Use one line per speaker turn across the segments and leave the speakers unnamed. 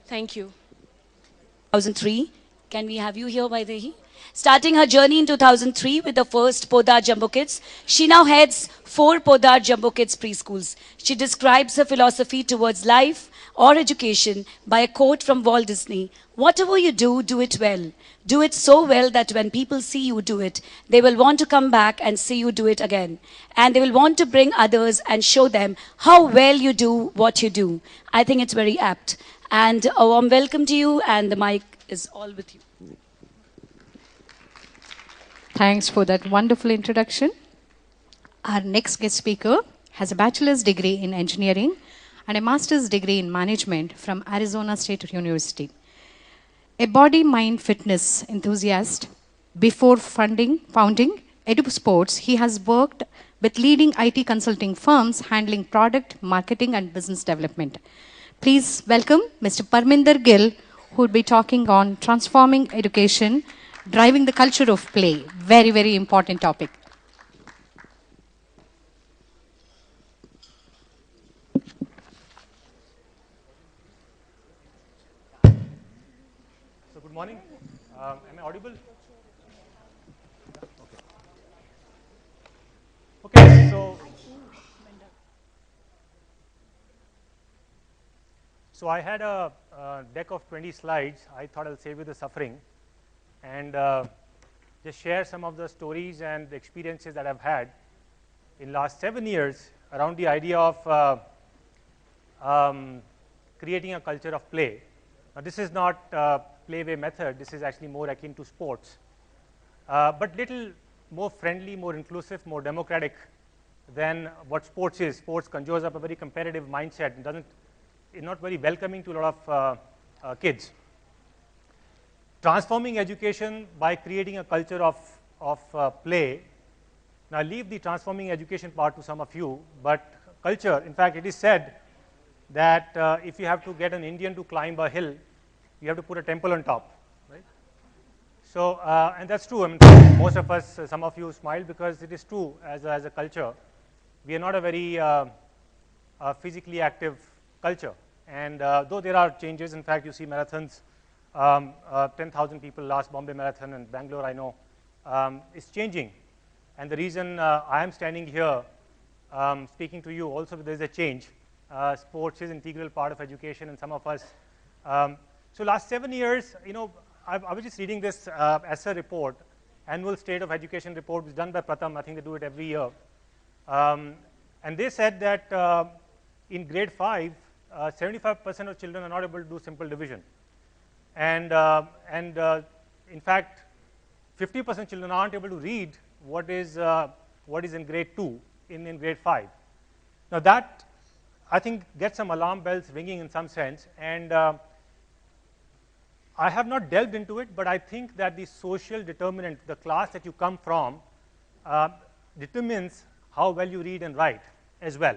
Thank you. 2003. Can we have you here, Vaidehi? Starting her journey in 2003 with the first Podar Jumbo Kids, she now heads 4 Podar Jumbo Kids preschools. She describes her philosophy towards life or education by a quote from Walt Disney: "Whatever you do, do it well. Do it so well that when people see you do it, they will want to come back and see you do it again. And they will want to bring others and show them how well you do what you do." I think it's very apt. And a warm welcome to you, and the mic is all with you.
Thanks for that wonderful introduction. Our next guest speaker has a bachelor's degree in engineering and a master's degree in management from Arizona State University. A body-mind fitness enthusiast, before founding Edu Sports, he has worked with leading IT consulting firms handling product, marketing, and business development. Please welcome Mr. Parminder Gill, who will be talking on transforming education, driving the culture of play. Very, very important topic.
So good morning. Am I audible? Okay. So I had a deck of 20 slides. I thought I'll save you the suffering and just share some of the stories and the experiences that I've had in last 7 years around the idea of creating a culture of play. Now, this is not playway method. This is actually more akin to sports, but little more friendly, more inclusive, more democratic than what sports is. Sports conjures up a very competitive mindset and is not very welcoming to a lot of kids. Transforming education by creating a culture of play. Now, I leave the transforming education part to some of you, but culture, in fact, it is said that if you have to get an Indian to climb a hill, you have to put a temple on top, right? So, and that's true. I mean, most of us, some of you smile because it is true as a culture. We are not a very physically active culture. And though there are changes, in fact, you see marathons, 10,000 people last Bombay Marathon, and Bangalore, I know, is changing. And the reason I am standing here speaking to you also, there is a change. Sports is an integral part of education, and some of us. So last 7 years, you know, I was just reading this ESSA report, Annual State of Education report, which is done by Pratham. I think they do it every year. And they said that in grade 5, 75% of children are not able to do simple division. And in fact, 50% children aren't able to read what is in grade 2 in grade 5. Now that, I think, gets some alarm bells ringing in some sense. And I have not delved into it, but I think that the social determinant, the class that you come from, determines how well you read and write as well.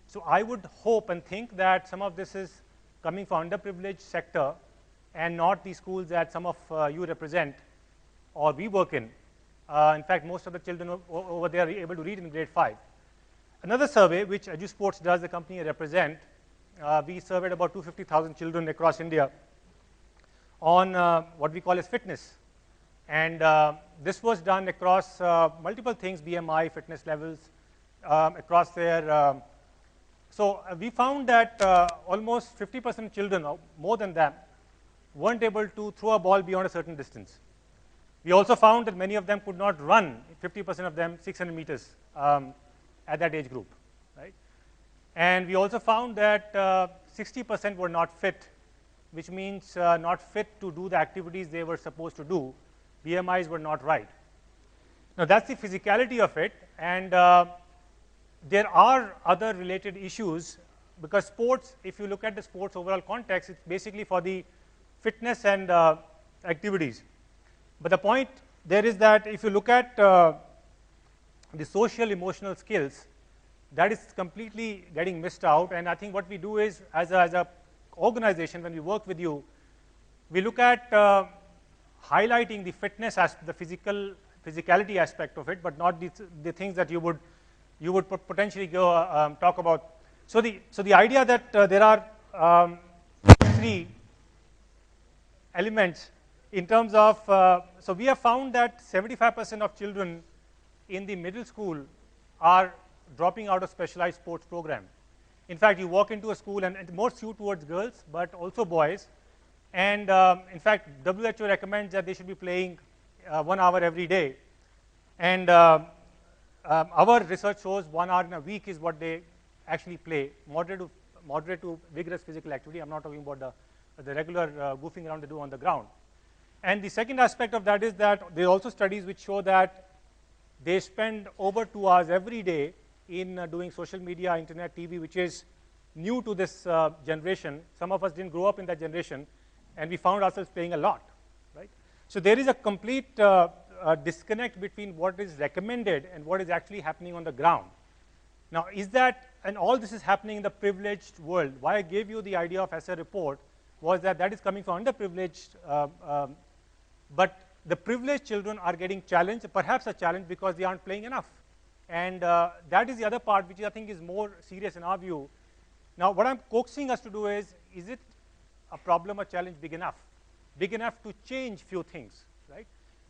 So I would hope and think that some of this is coming from underprivileged sector and not the schools that some of you represent or we work in. In fact, most of the children over there are able to read in grade 5. Another survey, which Edu Sports does, the company I represent, we surveyed about 250,000 children across India on what we call as fitness. And this was done across multiple things, BMI, fitness levels, across their. So we found that almost 50% children, or more than that, weren't able to throw a ball beyond a certain distance. We also found that many of them could not run, 50% of them 600 meters at that age group, right? And we also found that 60% were not fit, which means not fit to do the activities they were supposed to do. BMIs were not right. Now that's the physicality of it, and there are other related issues, because sports, if you look at the sports overall context, it's basically for the fitness and activities. But the point there is that if you look at the social emotional skills, that is completely getting missed out. And I think what we do is, as a organization, when we work with you, we look at highlighting the fitness as the physicality aspect of it, but not the things that you would potentially go talk about. So the idea that there are 3 elements in terms of, so we have found that 75% of children in the middle school are dropping out of specialized sports program. In fact, you walk into a school and more skewed towards girls, but also boys. And in fact, WHO recommends that they should be playing 1 hour every day. And our research shows 1 hour in a week is what they actually play, moderate to vigorous physical activity. I'm not talking about the regular goofing around they do on the ground. And the second aspect of that is that there are also studies which show that they spend over 2 hours every day in doing social media, internet, TV, which is new to this generation. Some of us didn't grow up in that generation, and we found ourselves playing a lot, right? So there is a complete disconnect between what is recommended and what is actually happening on the ground. Now, is that, and all this is happening in the privileged world. Why I gave you the idea of ESSA report was that that is coming from underprivileged, but the privileged children are getting challenged, perhaps a challenge because they aren't playing enough. And that is the other part which I think is more serious in our view. Now, what I'm coaxing us to do is it a problem or challenge big enough? Big enough to change few things, right?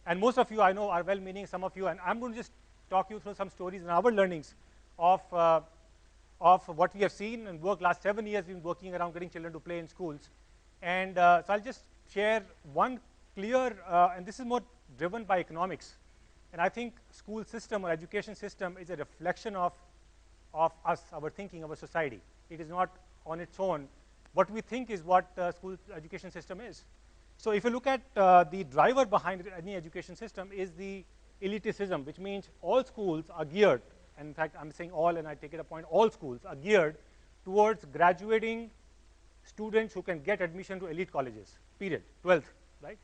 And most of you I know are well-meaning, some of you, and I'm going to just talk you through some stories in our learnings of what we have seen and work. Last 7 years we've been working around getting children to play in schools. And so I'll just share one clear, and this is more driven by economics. And I think school system or education system is a reflection of us, our thinking, our society. It is not on its own. What we think is what school education system is. So if you look at the driver behind any education system is the elitism, which means all schools are geared, and in fact I'm saying all and I take it a point, all schools are geared towards graduating students who can get admission to elite colleges, period, 12th, right?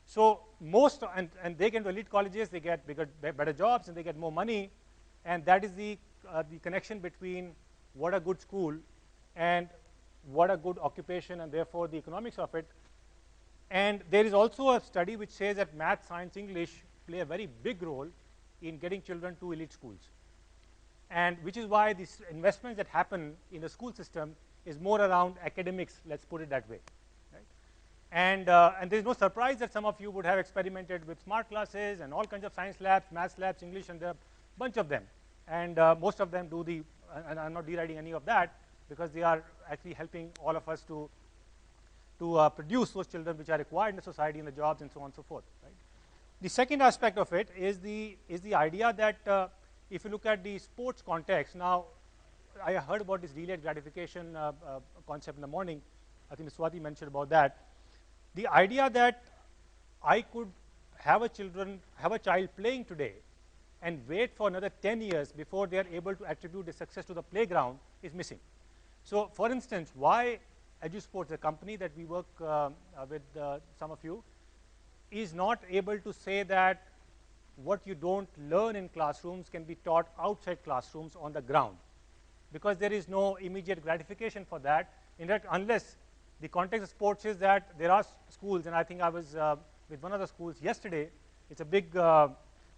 So most, and they get to elite colleges, they get better jobs and they get more money, and that is the connection between what a good school and what a good occupation and therefore the economics of it. And there is also a study which says that math, science, English play a very big role in getting children to elite schools. And which is why these investments that happen in the school system is more around academics, let's put it that way. Right? And there's no surprise that some of you would have experimented with smart classes and all kinds of science labs, math labs, English, and there are a bunch of them. And most of them do the, and I'm not deriding any of that, because they are actually helping all of us to produce those children which are required in the society and the jobs and so on and so forth. Right? The second aspect of it is the idea that if you look at the sports context, now I heard about this delayed gratification concept in the morning. I think Ms. Swati mentioned about that. The idea that I could have a child playing today and wait for another 10 years before they are able to attribute the success to the playground is missing. So for instance, why EduSports, the company that we work with some of you, is not able to say that what you don't learn in classrooms can be taught outside classrooms on the ground, because there is no immediate gratification for that. In fact, unless the context of sports is that there are schools, and I think I was with one of the schools yesterday. It's a big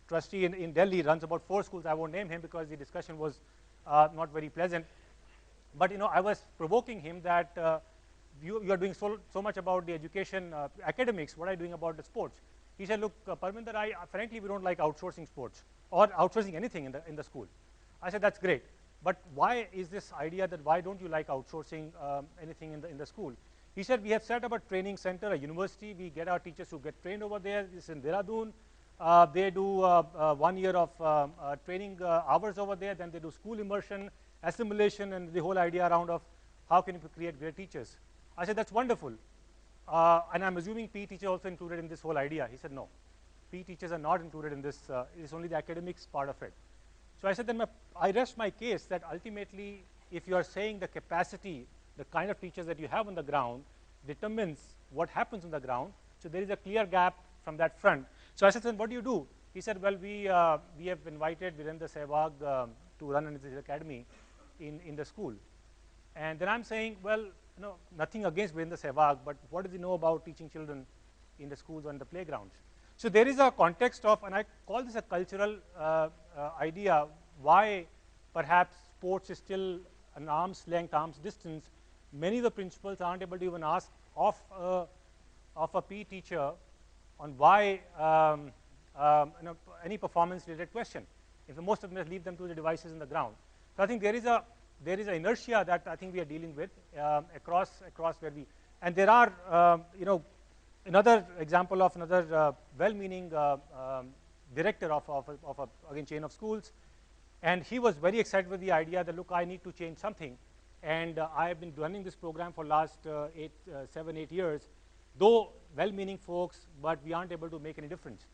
trustee in Delhi, runs about 4 schools. I won't name him because the discussion was not very pleasant. But you know, I was provoking him that you are doing so much about the education academics. What are you doing about the sports? He said, look, Parminder, frankly, we don't like outsourcing sports or outsourcing anything in the school. I said, that's great. But why is this idea that why don't you like outsourcing anything in the school? He said, we have set up a training center, a university. We get our teachers who get trained over there. This is in Dehradun. They do 1 year of training hours over there. Then they do school immersion, assimilation, and the whole idea around of how can you create great teachers. I said, that's wonderful. And I'm assuming PE teachers also included in this whole idea. He said, no. PE teachers are not included in this. It's only the academics part of it. So I said, then I rest my case that ultimately, if you are saying the capacity, the kind of teachers that you have on the ground determines what happens on the ground, so there is a clear gap from that front. So I said, then what do you do? He said, well, we have invited Virendra Sehwag to run an academy in the school. And then I'm saying, well, nothing against Virendra Sehwag, but what does he know about teaching children in the schools or in the playgrounds? So there is a context of, and I call this a cultural idea, why perhaps sports is still an arm's length, arm's distance. Many of the principals aren't able to even ask of of a PE teacher on why any performance-related question. If most of them just leave them to the devices in the ground. So I think there is a inertia that I think we are dealing with across where we, and there are another example of another well-meaning director of again chain of schools, and he was very excited with the idea that look, I need to change something, and I have been running this program for last 7, 8 years, though well-meaning folks, but we aren't able to make any difference.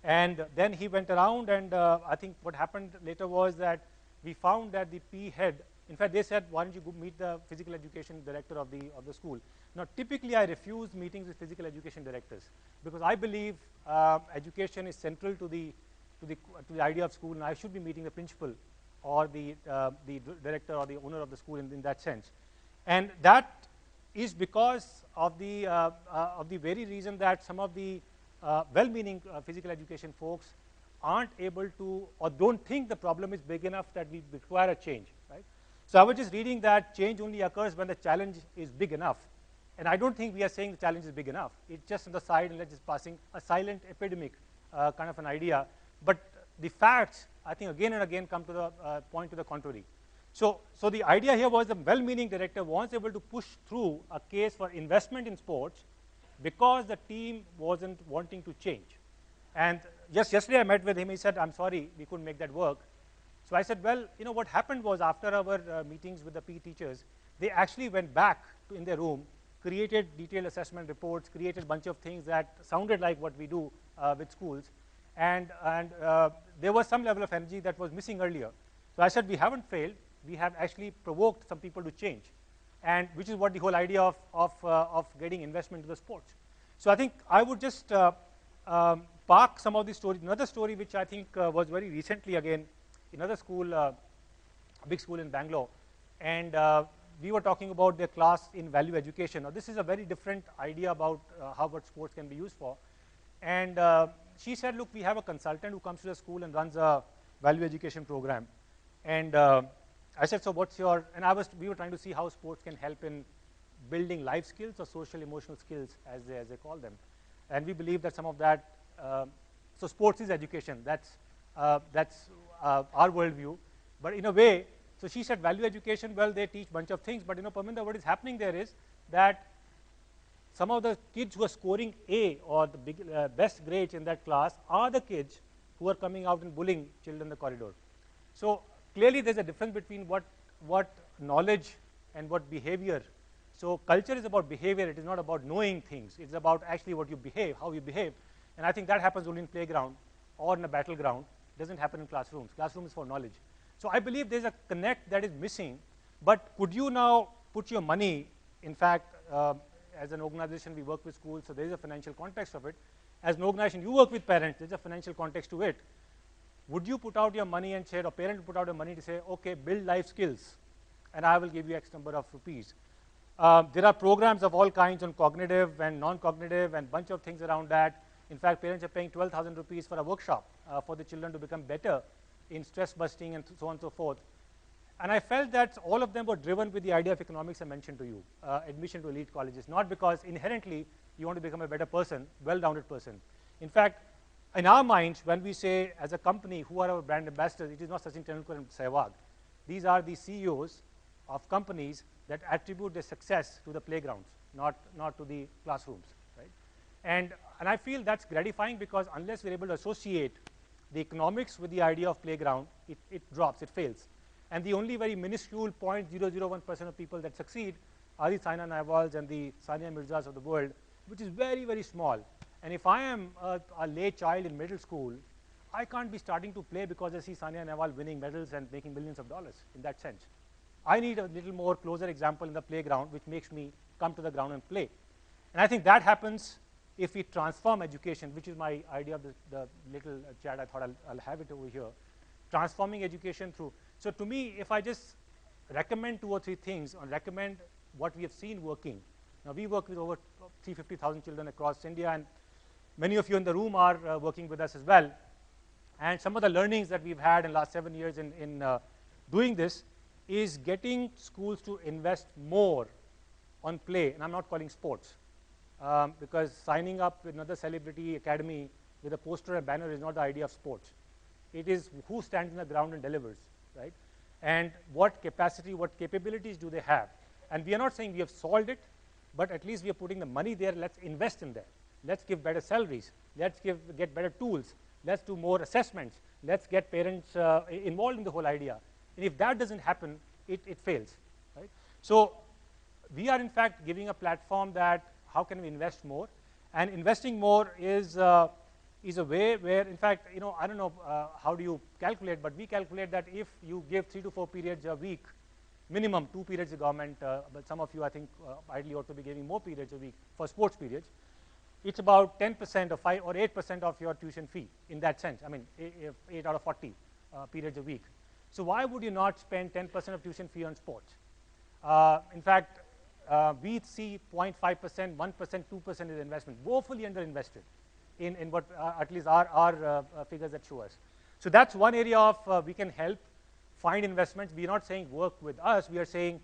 And then he went around, and I think what happened later was that we found that the PE head, in fact, they said, why don't you go meet the physical education director of the school. Now, typically, I refuse meetings with physical education directors because I believe education is central to the idea of school, and I should be meeting the principal or the director or the owner of the school in that sense. And that is because of the very reason that some of the well-meaning physical education folks aren't able to or don't think the problem is big enough that we require a change, right? So I was just reading that change only occurs when the challenge is big enough. And I don't think we are saying the challenge is big enough. It's just on the side and let's just passing a silent epidemic kind of an idea. But the facts, I think, again and again come to the point to the contrary. So the idea here was the well-meaning director was able to push through a case for investment in sports because the team wasn't wanting to change. And just yesterday I met with him. He said, I'm sorry, we couldn't make that work. So I said, well, you know, what happened was after our meetings with the PE teachers, they actually went back in their room, created detailed assessment reports, created a bunch of things that sounded like what we do with schools. And there was some level of energy that was missing earlier. So I said, we haven't failed. We have actually provoked some people to change, and which is what the whole idea of getting investment into the sports. So I think I would just park some of these stories. Another story which I think was very recently again, another school, a big school in Bangalore, and we were talking about their class in value education. Now this is a very different idea about how what sports can be used for. And she said, look, we have a consultant who comes to the school and runs a value education program. And I said, so what's your, and we were trying to see how sports can help in building life skills or social emotional skills as they call them. And we believe that some of that, so sports is education. That's our worldview. But in a way, so she said value education, well, they teach a bunch of things, but Parminder, what is happening there is that some of the kids who are scoring A or the best grades in that class are the kids who are coming out and bullying children in the corridor. So clearly there's a difference between what knowledge and what behavior. So culture is about behavior, it is not about knowing things, it's about actually what you behave, how you behave. And I think that happens only in playground or in a battleground. It doesn't happen in classrooms. Classroom is for knowledge. So I believe there's a connect that is missing, but could you now put your money, in fact, as an organization we work with schools, so there is a financial context of it. As an organization you work with parents, there's a financial context to it. Would you put out your money and say, or parent would put out your money to say, okay, build life skills, and I will give you X number of rupees. There are programs of all kinds on cognitive and non-cognitive and bunch of things around that. In fact, parents are paying 12,000 rupees for a workshop for the children to become better in stress busting and so on and so forth. And I felt that all of them were driven with the idea of economics I mentioned to you, admission to elite colleges, not because inherently you want to become a better person, well-rounded person. In fact, in our minds, when we say as a company, who are our brand ambassadors, it is not Sachin Tendulkar and Sehwag. These are the CEOs of companies that attribute their success to the playgrounds, not to the classrooms, right? And I feel that's gratifying because unless we're able to associate the economics with the idea of playground, it drops, it fails. And the only very minuscule 0.001% of people that succeed are the Saina Nehwals and the Sania Mirzas of the world, which is very, very small. And if I am a lay child in middle school, I can't be starting to play because I see Sania Nehwal winning medals and making millions of dollars in that sense. I need a little more closer example in the playground, which makes me come to the ground and play. And I think that happens if we transform education, which is my idea of the little chat. I thought I'll have it over here. Transforming education through. So to me, if I just recommend 2 or 3 things or recommend what we have seen working. Now we work with over 350,000 children across India, and many of you in the room are working with us as well. And some of the learnings that we've had in the last 7 years in doing this is getting schools to invest more on play, and I'm not calling sports. because signing up with another celebrity academy with a poster and banner is not the idea of sports. It is who stands in the ground and delivers, right? And what capacity, what capabilities do they have? And we are not saying we have solved it, but at least we are putting the money there. Let's invest in there. Let's give better salaries. Let's get better tools. Let's do more assessments. Let's get parents involved in the whole idea. And if that doesn't happen, it fails, right? So we are in fact giving a platform that how can we invest more? And investing more is a way where, in fact, I don't know how do you calculate, but we calculate that if you give 3 to 4 periods a week, minimum 2 periods the government, but some of you I think ideally ought to be giving more periods a week for sports periods, it's about 10% or 5 or 8% of your tuition fee in that sense. I mean, 8 out of 40 periods a week. So why would you not spend 10% of tuition fee on sports? In fact, we see 0.5%, 1%, 2% is investment, woefully underinvested in what at least our figures that show us. So that's one area of we can help find investments. We are not saying work with us. We are saying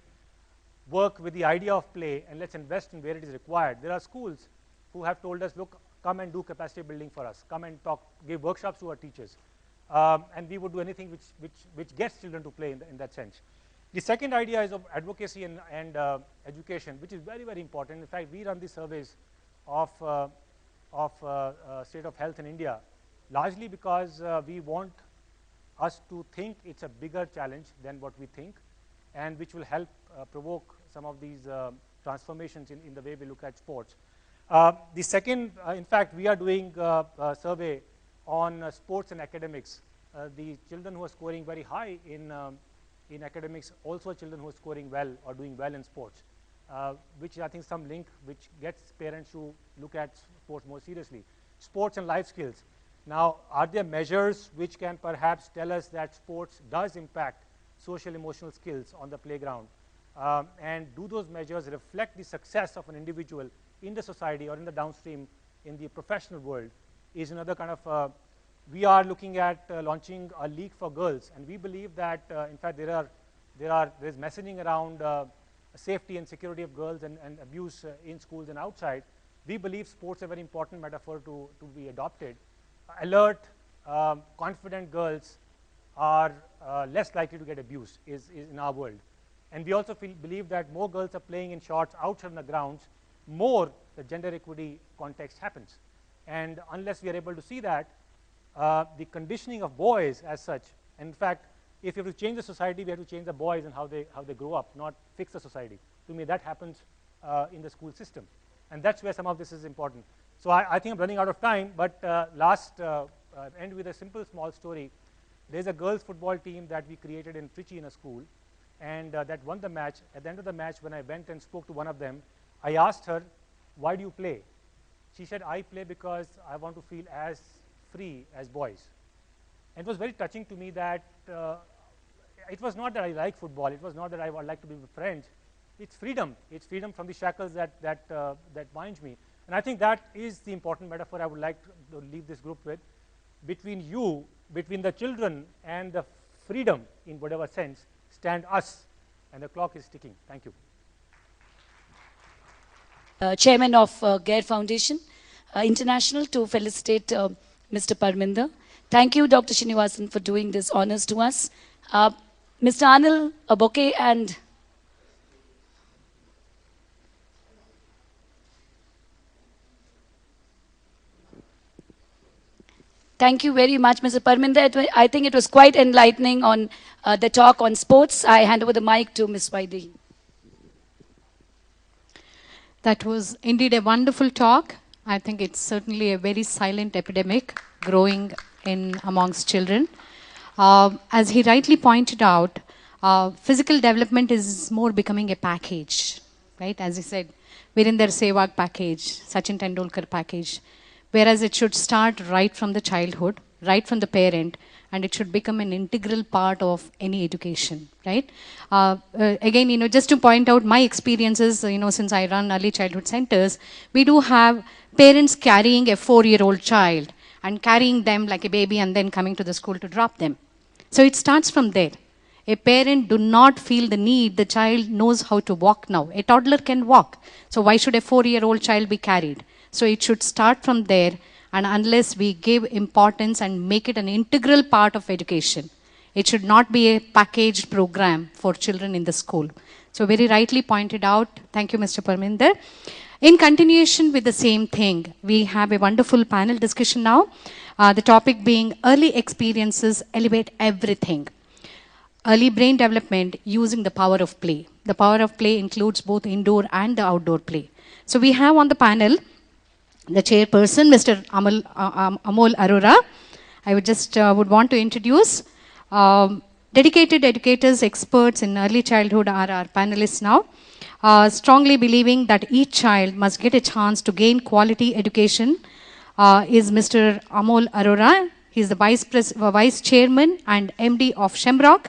work with the idea of play and let's invest in where it is required. There are schools who have told us, look, come and do capacity building for us. Come and talk, give workshops to our teachers. And we would do anything which gets children to play in that sense. The second idea is of advocacy and education, which is very, very important. In fact, we run the surveys of state of health in India, largely because we want us to think it's a bigger challenge than what we think, and which will help provoke some of these transformations in the way we look at sports. The second, in fact, we are doing a survey on sports and academics. The children who are scoring very high in academics, also children who are scoring well or doing well in sports, which I think some link which gets parents to look at sports more seriously. Sports and life skills. Now, are there measures which can perhaps tell us that sports does impact social emotional skills on the playground? And do those measures reflect the success of an individual in the society or in the downstream in the professional world? Is another kind of we are looking at launching a league for girls, and we believe that in fact there's messaging around safety and security of girls and abuse in schools and outside. We believe sports are a very important metaphor to be adopted. Alert, confident girls are less likely to get abused is in our world. And we also believe that more girls are playing in shorts outside on the grounds, more the gender equity context happens. And unless we are able to see that, the conditioning of boys as such, and in fact, if you have to change the society, we have to change the boys and how they grow up, not fix the society. To me, that happens in the school system. And that's where some of this is important. So I think I'm running out of time, but end with a simple small story. There's a girls football team that we created in Trichy in a school, and that won the match. At the end of the match, when I went and spoke to one of them, I asked her, why do you play? She said, I play because I want to feel as free as boys. And it was very touching to me that it was not that I like football. It was not that I would like to be with friends. It's freedom. It's freedom from the shackles that binds me. And I think that is the important metaphor I would like to leave this group with. Between the children and the freedom, in whatever sense, stand us. And the clock is ticking. Thank you.
Chairman of GARE Foundation International, to felicitate Mr. Parminder. Thank you, Dr. Srinivasan, for doing this honors to us. Mr. Anil, a bouquet and... Thank you very much, Mr. Parminder. I think it was quite enlightening on the talk on sports. I hand over the mic to Ms. Vaidehi.
That was indeed a wonderful talk. I think it's certainly a very silent epidemic growing in amongst children. As he rightly pointed out, physical development is more becoming a package, right? As he said, Virender Sehwag package, Sachin Tendulkar package, whereas it should start right from the childhood, right from the parent, and it should become an integral part of any education, right? Again, just to point out my experiences, since I run early childhood centers, we do have parents carrying a 4-year-old child and carrying them like a baby and then coming to the school to drop them. So it starts from there. a parent do not feel the need, the child knows how to walk now. A toddler can walk. So why should a 4-year-old child be carried? So it should start from there, and unless we give importance and make it an integral part of education, it should not be a packaged program for children in the school. So very rightly pointed out. Thank you, Mr. Parminder. In continuation with the same thing, we have a wonderful panel discussion now. The topic being early experiences elevate everything. Early brain development using the power of play. The power of play includes both indoor and the outdoor play. So we have on the panel the chairperson, Mr. Amol Arora. I would just would want to introduce dedicated educators, experts in early childhood are our panelists now. Strongly believing that each child must get a chance to gain quality education is Mr. Amol Arora. He is the Vice Chairman and MD of Shemrock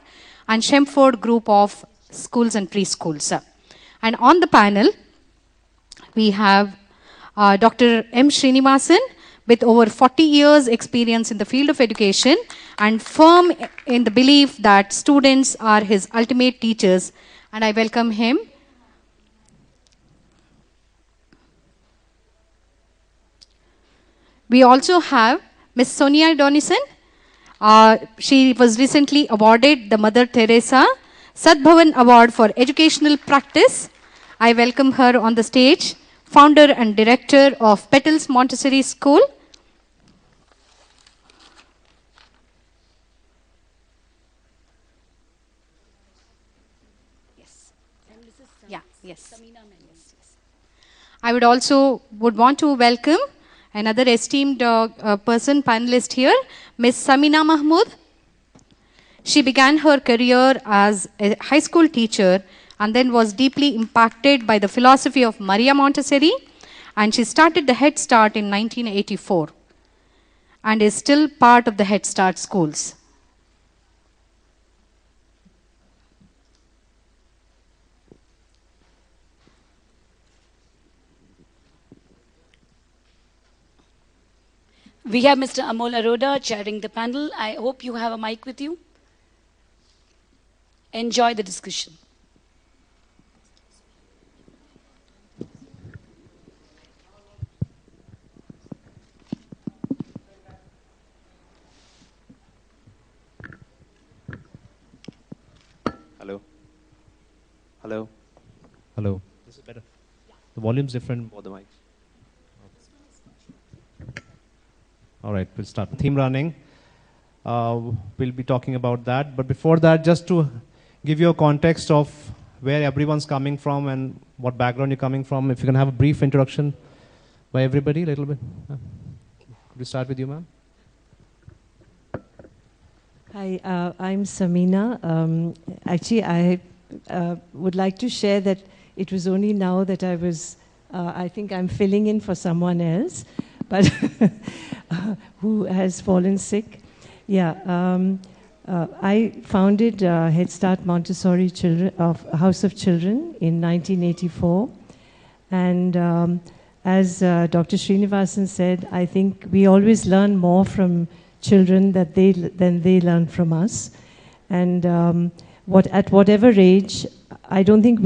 and Shemford Group of Schools and Preschools. And on the panel, we have Dr. M. Srinivasan with over 40 years experience in the field of education and firm in the belief that students are his ultimate teachers. And I welcome him. We also have Ms. Sonia Donison. She was recently awarded the Mother Teresa Sadbhavan Award for Educational Practice. I welcome her on the stage. Founder and Director of Petals Montessori School. Yes. And this is yes. Samina Mendes. Yes. I would want to welcome another esteemed person, panelist here, Ms. Samina Mahmood. She began her career as a high school teacher and then was deeply impacted by the philosophy of Maria Montessori, and she started the Head Start in 1984 and is still part of the Head Start schools.
We have Mr. Amol Arora chairing the panel. I hope you have a mic with you. Enjoy the discussion.
Hello. Hello.
Hello. This is better. The volume's different.
Or the mic.
All right, we'll start. Theme running. We'll be talking about that. But before that, just to give you a context of where everyone's coming from and what background you're coming from, if you can have a brief introduction by everybody, a little bit. Could we start with you, ma'am?
Hi, I'm Samina. Actually, I would like to share that it was only now that I think I'm filling in for someone else, but who has fallen sick. Yeah, I founded Head Start Montessori House of Children in 1984. And as Dr. Srinivasan said, I think we always learn more from children than they learn from us. And at whatever age, I don't think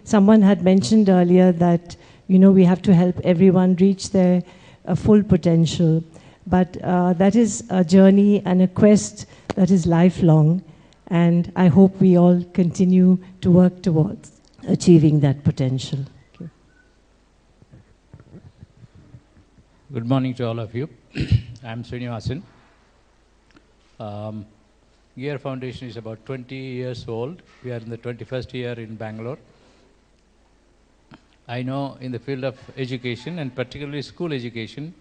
someone had mentioned earlier that, we have to help everyone reach their full potential. But that is a journey and a quest that is lifelong. And I hope we all continue to work towards achieving that potential. Okay.
Good morning to all of you. I'm Srinivasan. Gear Foundation is about 20 years old. We are in the 21st year in Bangalore. I know in the field of education, and particularly school education,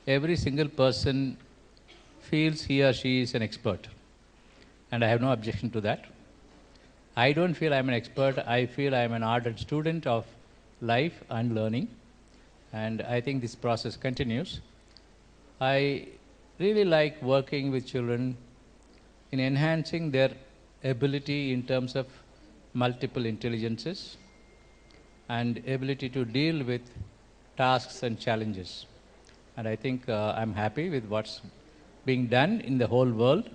every single person feels he or she is an expert. And I have no objection to that. I don't feel I'm an expert. I feel I'm an ardent student of life and learning. And I think this process continues. I really like working with children in enhancing their ability in terms of multiple intelligences and ability to deal with tasks and challenges. And I think I'm happy with what's being done in the whole world,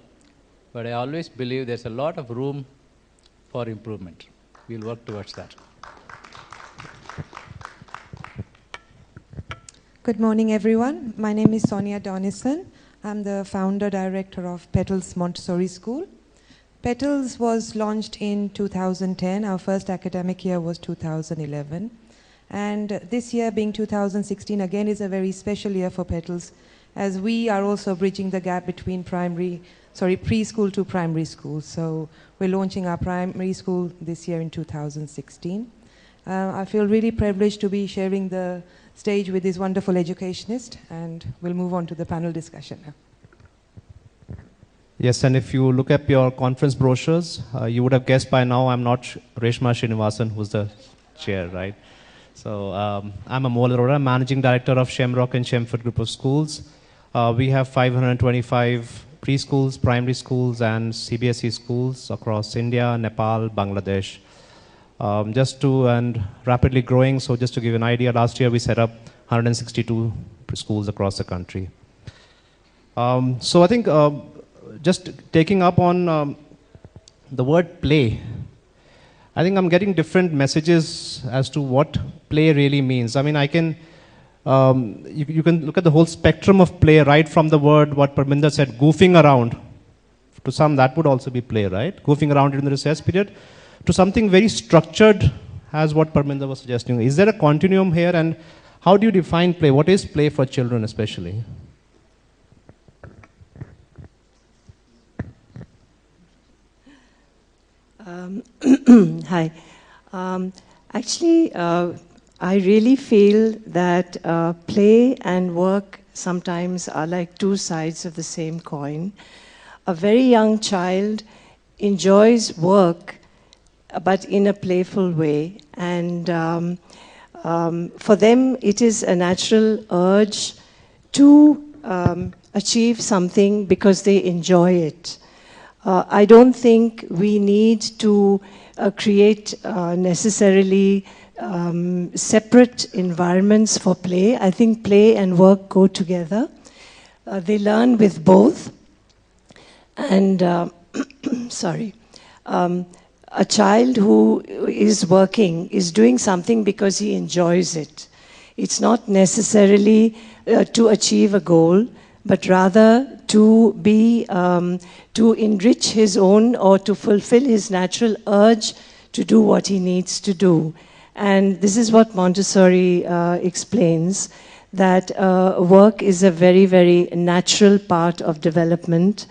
but I always believe there's a lot of room for improvement. We'll work towards that.
Good morning, everyone. My name is Sonia Donison. I'm the founder director of Petals Montessori School. Petals was launched in 2010. Our first academic year was 2011. And this year, being 2016, again is a very special year for Petals, as we are also bridging the gap between preschool to primary school. So we're launching our primary school this year in 2016. I feel really privileged to be sharing the stage with this wonderful educationist, and we'll move on to the panel discussion now.
Yes, and if you look at your conference brochures, you would have guessed by now I'm not Reshma Srinivasan, who's the chair, right? So I'm Amol Arora, Managing Director of Shamrock and Shamford Group of Schools. We have 525 preschools, primary schools, and CBSE schools across India, Nepal, Bangladesh. And rapidly growing, so just to give you an idea, last year we set up 162 schools across the country. So I think just taking up on the word play, I think I'm getting different messages as to what play really means. I mean, you can look at the whole spectrum of play, right from the word, what Parminder said, goofing around. To some, that would also be play, right? Goofing around during the recess period. To something very structured, as what Parminder was suggesting. Is there a continuum here, and how do you define play? What is play for children especially?
Hi. Actually, I really feel that play and work sometimes are like two sides of the same coin. A very young child enjoys work, but in a playful way. And for them, it is a natural urge to achieve something because they enjoy it. I don't think we need to create necessarily separate environments for play. I think play and work go together. They learn with both. And, sorry, a child who is working is doing something because he enjoys it. It's not necessarily to achieve a goal, but rather to be, to enrich his own or to fulfill his natural urge to do what he needs to do. And this is what Montessori explains, that work is a very, very natural part of development.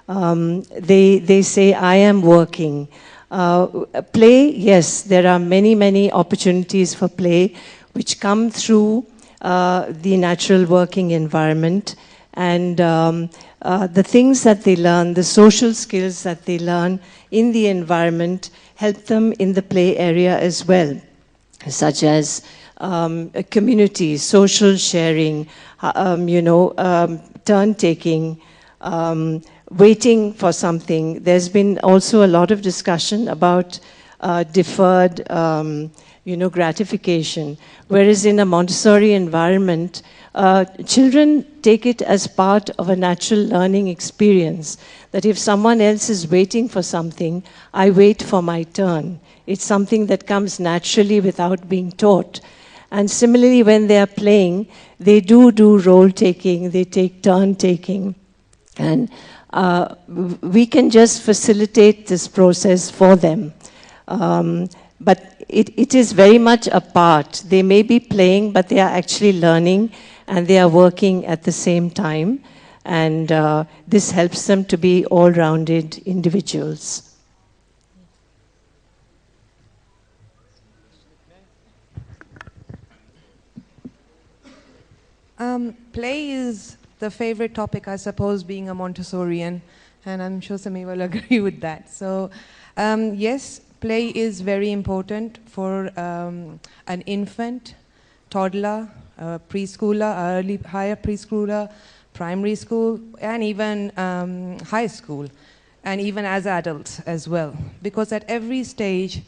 They say, I am working. Play, yes, there are many, many opportunities for play which come through the natural working environment. And the things that they learn, the social skills that they learn in the environment help them in the play area as well, such as community, social sharing, turn-taking, waiting for something. There's been also a lot of discussion about deferred gratification, whereas in a Montessori environment, children take it as part of a natural learning experience, that if someone else is waiting for something, I wait for my turn. It's something that comes naturally without being taught. And similarly, when they are playing, they do role-taking, they take turn-taking. And we can just facilitate this process for them. But it is very much a part. They may be playing, but they are actually learning, and they are working at the same time. And this helps them to be all-rounded individuals.
Play is the favorite topic, I suppose, being a Montessorian, and I'm sure Sami will agree with that. So, yes, play is very important for an infant, toddler, preschooler, higher preschooler, primary school, and even high school, and even as adults as well. Because at every stage,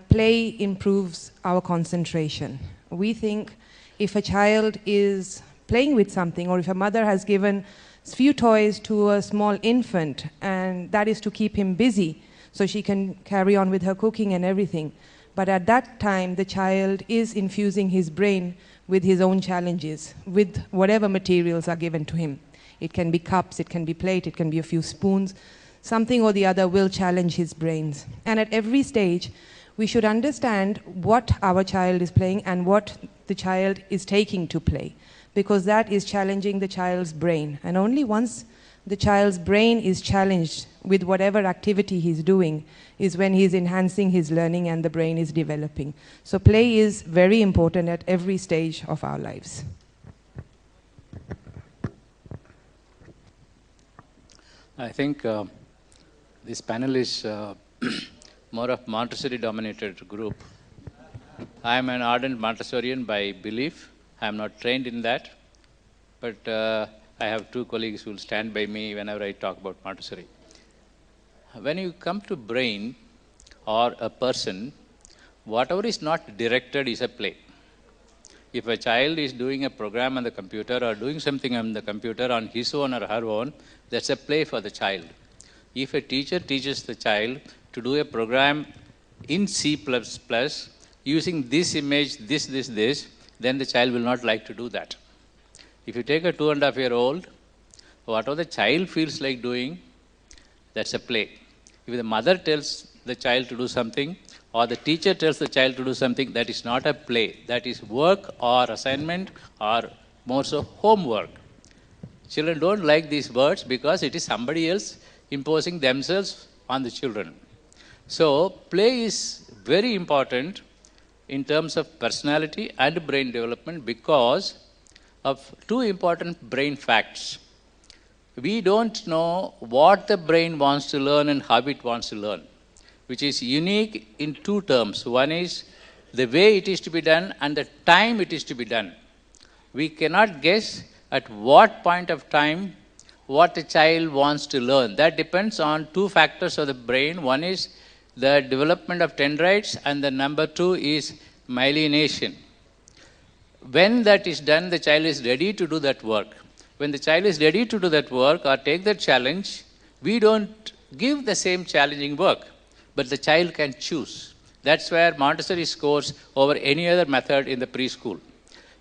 play improves our concentration. We think if a child is playing with something, or if a mother has given few toys to a small infant, and that is to keep him busy, so she can carry on with her cooking and everything. But at that time, the child is infusing his brain with his own challenges, with whatever materials are given to him. It can be cups, it can be plate, it can be a few spoons. Something or the other will challenge his brains. And at every stage, we should understand what our child is playing and what the child is taking to play, because that is challenging the child's brain. And only once the child's brain is challenged with whatever activity he's doing is when he's enhancing his learning and the brain is developing. So play is very important at every stage of our lives.
I think this panel is more of Montessori-dominated group. I am an ardent Montessorian by belief. I am not trained in that, but I have two colleagues who will stand by me whenever I talk about Montessori. When you come to brain or a person, whatever is not directed is a play. If a child is doing a program on the computer or doing something on the computer on his own or her own, that's a play for the child. If a teacher teaches the child to do a program in C++ using this image, this, then the child will not like to do that. If you take a 2.5-year-old, whatever the child feels like doing, that's a play. If the mother tells the child to do something, or the teacher tells the child to do something, that is not a play. That is work or assignment or more so homework. Children don't like these words because it is somebody else imposing themselves on the children. So play is very important in terms of personality and brain development because of two important brain facts. We don't know what the brain wants to learn and how it wants to learn, which is unique in two terms. One is the way it is to be done and the time it is to be done. We cannot guess at what point of time what a child wants to learn. That depends on two factors of the brain. One is the development of dendrites and the number two is myelination. When that is done, the child is ready to do that work. When the child is ready to do that work or take that challenge, we don't give the same challenging work, but the child can choose. That's where Montessori scores over any other method in the preschool.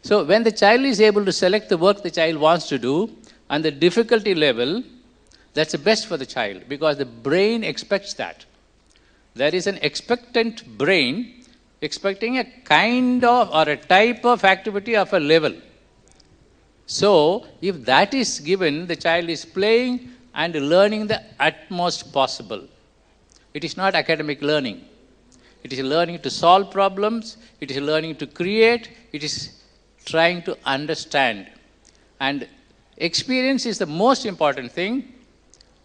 So when the child is able to select the work the child wants to do and the difficulty level, that's the best for the child because the brain expects that. There is an expectant brain expecting a kind of or a type of activity of a level. So if that is given, the child is playing and learning the utmost possible. It is not academic learning. It is learning to solve problems. It is learning to create. It is trying to understand. And experience is the most important thing.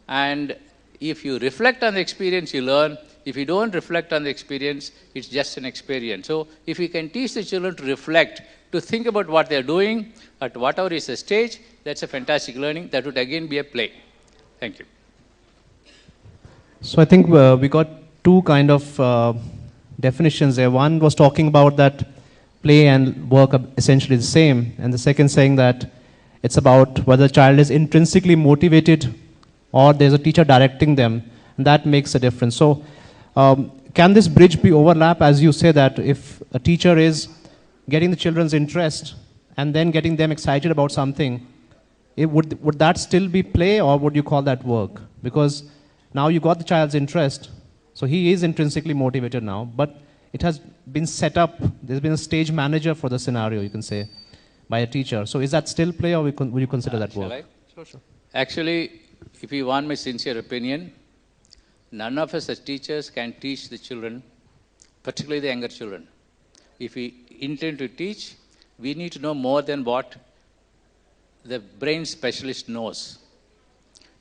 And if you reflect on the experience, you learn. If you don't reflect on the experience, it's just an experience. So if you can teach the children to reflect, to think about what they're doing at whatever is the stage, that's a fantastic learning. That would again be a play. Thank you.
So I think we got two kind of definitions there. One was talking about that play and work are essentially the same, and the second saying that it's about whether the child is intrinsically motivated or there's a teacher directing them, and that makes a difference. So can this bridge be overlap, as you say, that if a teacher is getting the children's interest and then getting them excited about something, would that still be play or would you call that work? Because now you got the child's interest, so he is intrinsically motivated now, but it has been set up, there's been a stage manager for the scenario, you can say, by a teacher. So is that still play or would you consider that work?
Sure. Actually, if you want my sincere opinion, none of us as teachers can teach the children, particularly the younger children. If we intend to teach, we need to know more than what the brain specialist knows.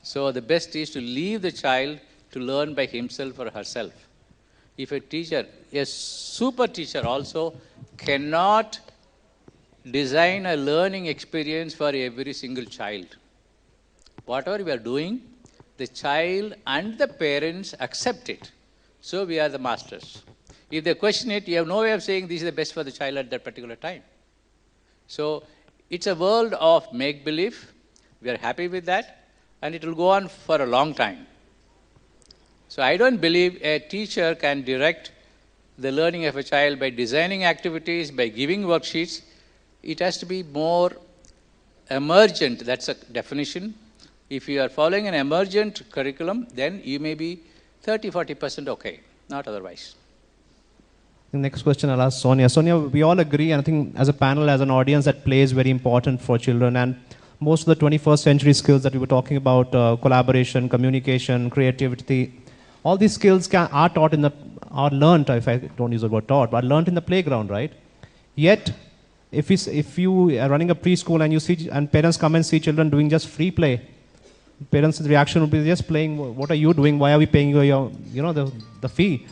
So the best is to leave the child to learn by himself or herself. If a teacher, a super teacher also, cannot design a learning experience for every single child. Whatever we are doing, the child and the parents accept it. So we are the masters. If they question it, you have no way of saying this is the best for the child at that particular time. So it's a world of make-believe. We are happy with that. And it will go on for a long time. So I don't believe a teacher can direct the learning of a child by designing activities, by giving worksheets. It has to be more emergent, that's a definition. If you are following an emergent curriculum, then you may be 30-40% okay, not otherwise.
The next question I'll ask Sonia. Sonia, we all agree, and I think as a panel, as an audience, that play is very important for children. And most of the 21st century skills that we were talking about, collaboration, communication, creativity, all these skills are taught are learned, if I don't use the word taught, but learned in the playground, right? Yet, if you are running a preschool and you see, and parents come and see children doing just free play, parents' reaction will be just playing. What are you doing? Why are we paying you the fee?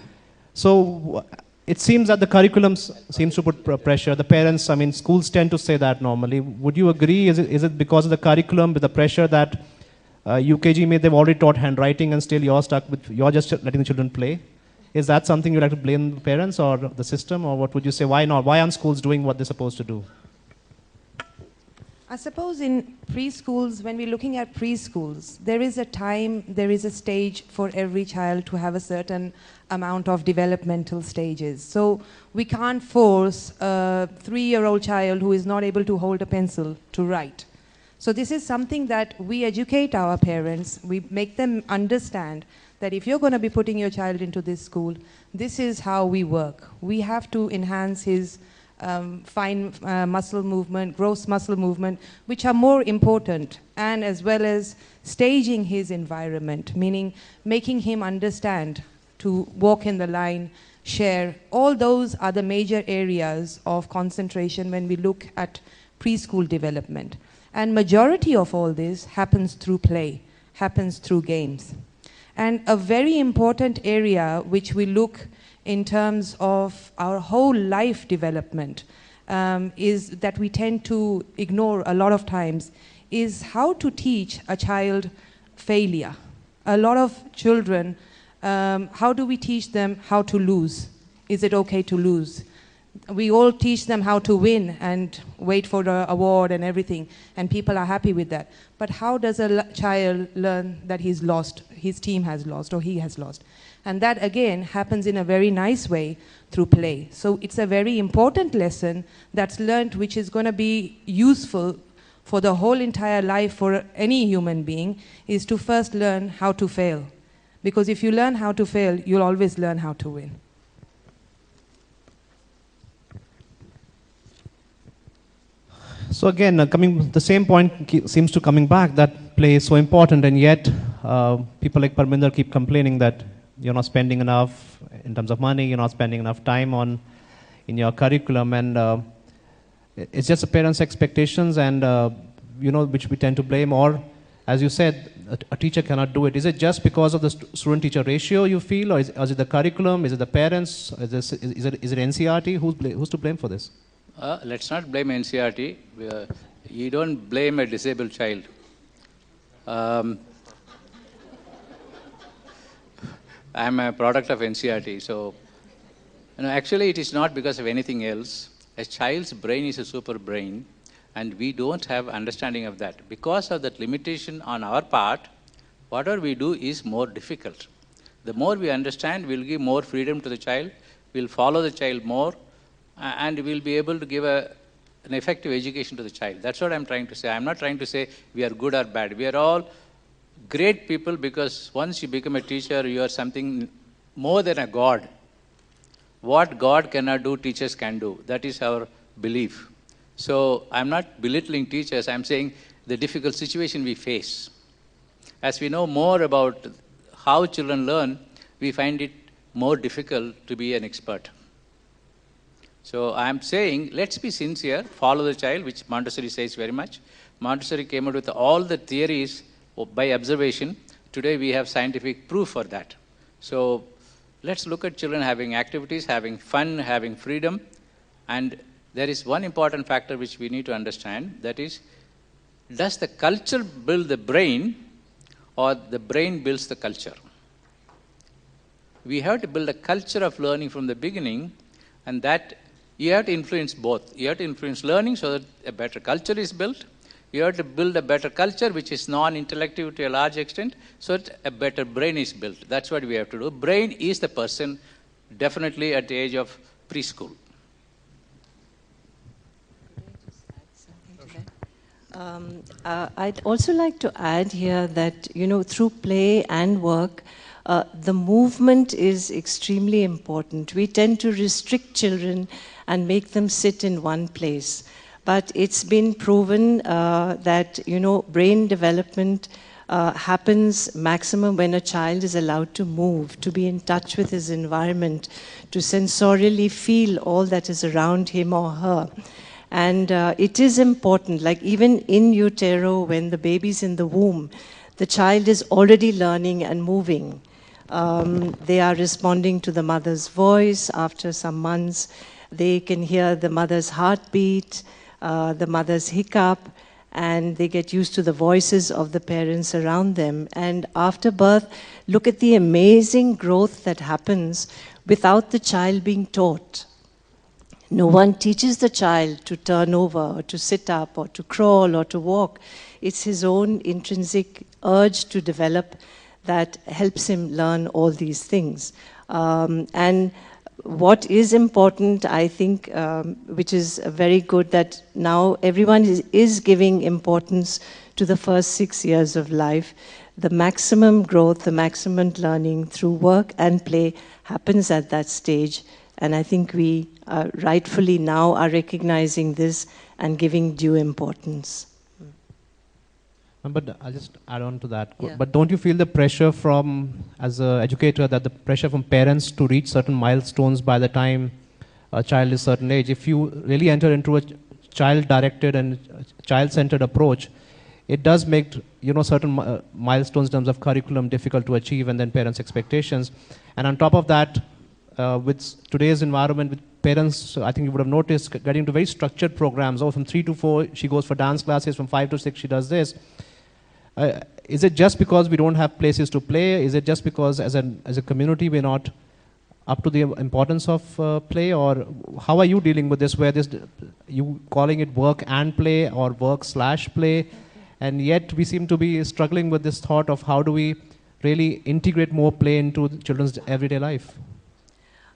So it seems that the curriculum seems to put pressure. The parents, I mean, schools tend to say that normally. Would you agree? Is it because of the curriculum, with the pressure that UKG they've already taught handwriting and still you're stuck with, you're just letting the children play? Is that something you'd like to blame the parents or the system, or what would you say? Why not? Why aren't schools doing what they're supposed to do?
I suppose in preschools, when we're looking at preschools, there is a time, there is a stage for every child to have a certain amount of developmental stages. So we can't force a 3-year-old child who is not able to hold a pencil to write. So this is something that we educate our parents, we make them understand that if you're going to be putting your child into this school, this is how we work. We have to enhance his fine muscle movement, gross muscle movement, which are more important, and as well as staging his environment, meaning making him understand to walk in the line, share. All those are the major areas of concentration when we look at preschool development. And majority of all this happens through play, happens through games. And a very important area which we look in terms of our whole life development is that we tend to ignore a lot of times, is how to teach a child failure. A lot of children, how do we teach them how to lose? Is it okay to lose? We all teach them how to win and wait for the award and everything, and people are happy with that. But how does a child learn that he's lost, his team has lost, or he has lost? And that again happens in a very nice way through play. So it's a very important lesson that's learned, which is going to be useful for the whole entire life for any human being, is to first learn how to fail. Because if you learn how to fail, you'll always learn how to win.
So again, the same point seems to coming back, that play is so important, and yet people like Parminder keep complaining that you're not spending enough in terms of money, you're not spending enough time in your curriculum, and it's just the parents' expectations, and which we tend to blame. Or, as you said, a teacher cannot do it. Is it just because of the student-teacher ratio you feel, or is it the curriculum? Is it the parents? Is it NCERT? Who's to blame for this?
Let's not blame NCERT. You don't blame a disabled child. I'm a product of NCERT, so actually it is not because of anything else. A child's brain is a super brain, and we don't have understanding of that. Because of that limitation on our part, whatever we do is more difficult. The more we understand, we'll give more freedom to the child, we'll follow the child more, and we'll be able to give an effective education to the child. That's what I'm trying to say. I'm not trying to say we are good or bad. We are all great people, because once you become a teacher, you are something more than a god. What God cannot do, teachers can do. That is our belief. So I'm not belittling teachers. I'm saying the difficult situation we face. As we know more about how children learn, we find it more difficult to be an expert. So I'm saying, let's be sincere, follow the child, which Montessori says very much. Montessori came out with all the theories by observation. Today we have scientific proof for that. So let's look at children having activities, having fun, having freedom. And there is one important factor which we need to understand, that is, does the culture build the brain, or the brain builds the culture? We have to build a culture of learning from the beginning, and that you have to influence both. You have to influence learning so that a better culture is built. You have to build a better culture, which is non-intellective to a large extent, so that a better brain is built. That's what we have to do. Brain is the person, definitely at the age of preschool.
I'd also like to add here that, through play and work, the movement is extremely important. We tend to restrict children and make them sit in one place. But it's been proven that, brain development happens maximum when a child is allowed to move, to be in touch with his environment, to sensorially feel all that is around him or her. And it is important, like even in utero, when the baby's in the womb, the child is already learning and moving. They are responding to the mother's voice. After some months, they can hear the mother's heartbeat, the mother's hiccup, and they get used to the voices of the parents around them. And after birth, look at the amazing growth that happens without the child being taught. No one teaches the child to turn over, or to sit up, or to crawl, or to walk. It's his own intrinsic urge to develop that helps him learn all these things. And what is important, I think, which is very good, that now everyone is giving importance to the first 6 years of life. The maximum growth, the maximum learning through work and play happens at that stage. And I think we rightfully now are recognizing this and giving due importance.
But I'll just add on to that.
Yeah.
But don't you feel the pressure from, as an educator, that the pressure from parents to reach certain milestones by the time a child is certain age? If you really enter into a child-directed and child-centered approach, it does make certain milestones in terms of curriculum difficult to achieve, and then parents' expectations. And on top of that, with today's environment, with parents, I think you would have noticed, getting into very structured programs. Oh, from 3 to 4, she goes for dance classes. From 5 to 6, she does this. Is it just because we don't have places to play? Is it just because as a community we're not up to the importance of play? Or how are you dealing with this, where you calling it work and play or work/play? And yet we seem to be struggling with this thought of how do we really integrate more play into children's everyday life?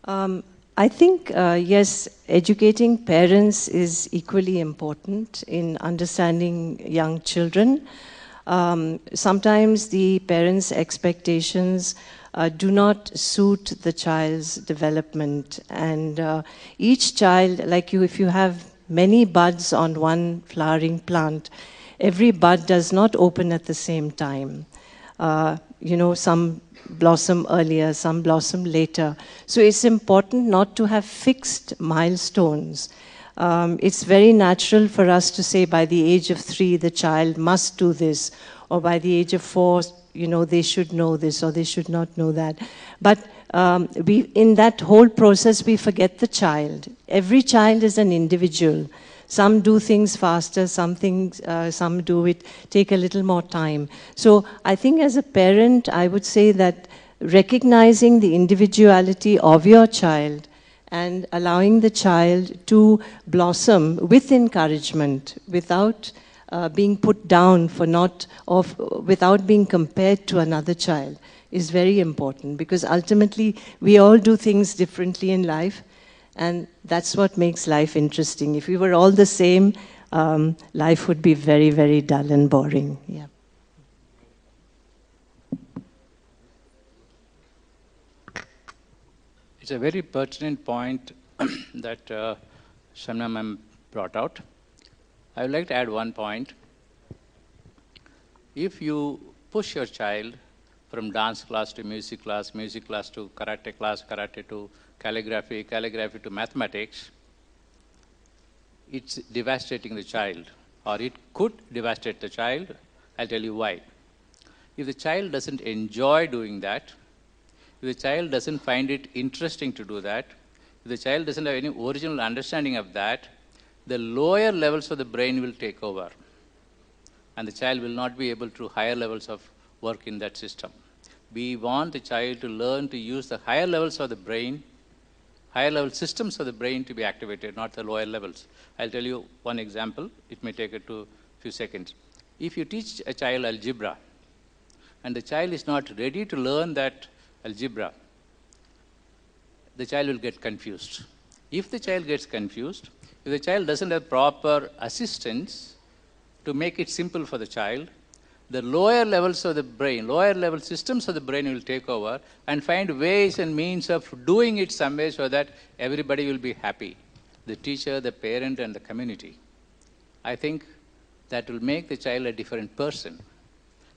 I think, yes, educating parents is equally important in understanding young children. Sometimes the parents' expectations do not suit the child's development. And each child, like if you have many buds on one flowering plant, every bud does not open at the same time. Some blossom earlier, some blossom later. So it's important not to have fixed milestones. It's very natural for us to say by the age of 3, the child must do this, or by the age of 4, they should know this, or they should not know that. But in that whole process, we forget the child. Every child is an individual. Some do things faster, some do it take a little more time. So I think as a parent, I would say that recognizing the individuality of your child and allowing the child to blossom with encouragement, without being put down without being compared to another child, is very important, because ultimately we all do things differently in life. And that's what makes life interesting. If we were all the same, life would be very, very dull and boring. Yeah.
It's a very pertinent point that Shamna ma'am brought out. I would like to add one point. If you push your child from dance class to music class to karate to calligraphy to mathematics, it's devastating the child, or it could devastate the child. I'll tell you why. If the child doesn't enjoy doing that, if the child doesn't find it interesting to do that, if the child doesn't have any original understanding of that, the lower levels of the brain will take over, and the child will not be able to higher levels of work in that system. We want the child to learn to use the higher levels of the brain, higher level systems of the brain to be activated, not the lower levels. I'll tell you one example. It may take it to few seconds. If you teach a child algebra, and the child is not ready to learn that algebra, the child will get confused. If the child gets confused, if the child doesn't have proper assistance to make it simple for the child, the lower levels of the brain, lower level systems of the brain will take over and find ways and means of doing it some way so that everybody will be happy. The teacher, the parent, and the community. I think that will make the child a different person.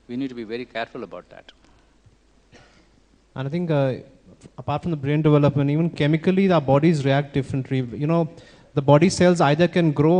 We need to be very careful about that.
And I think apart from the brain development, even chemically, our bodies react differently. You know, the body cells either can grow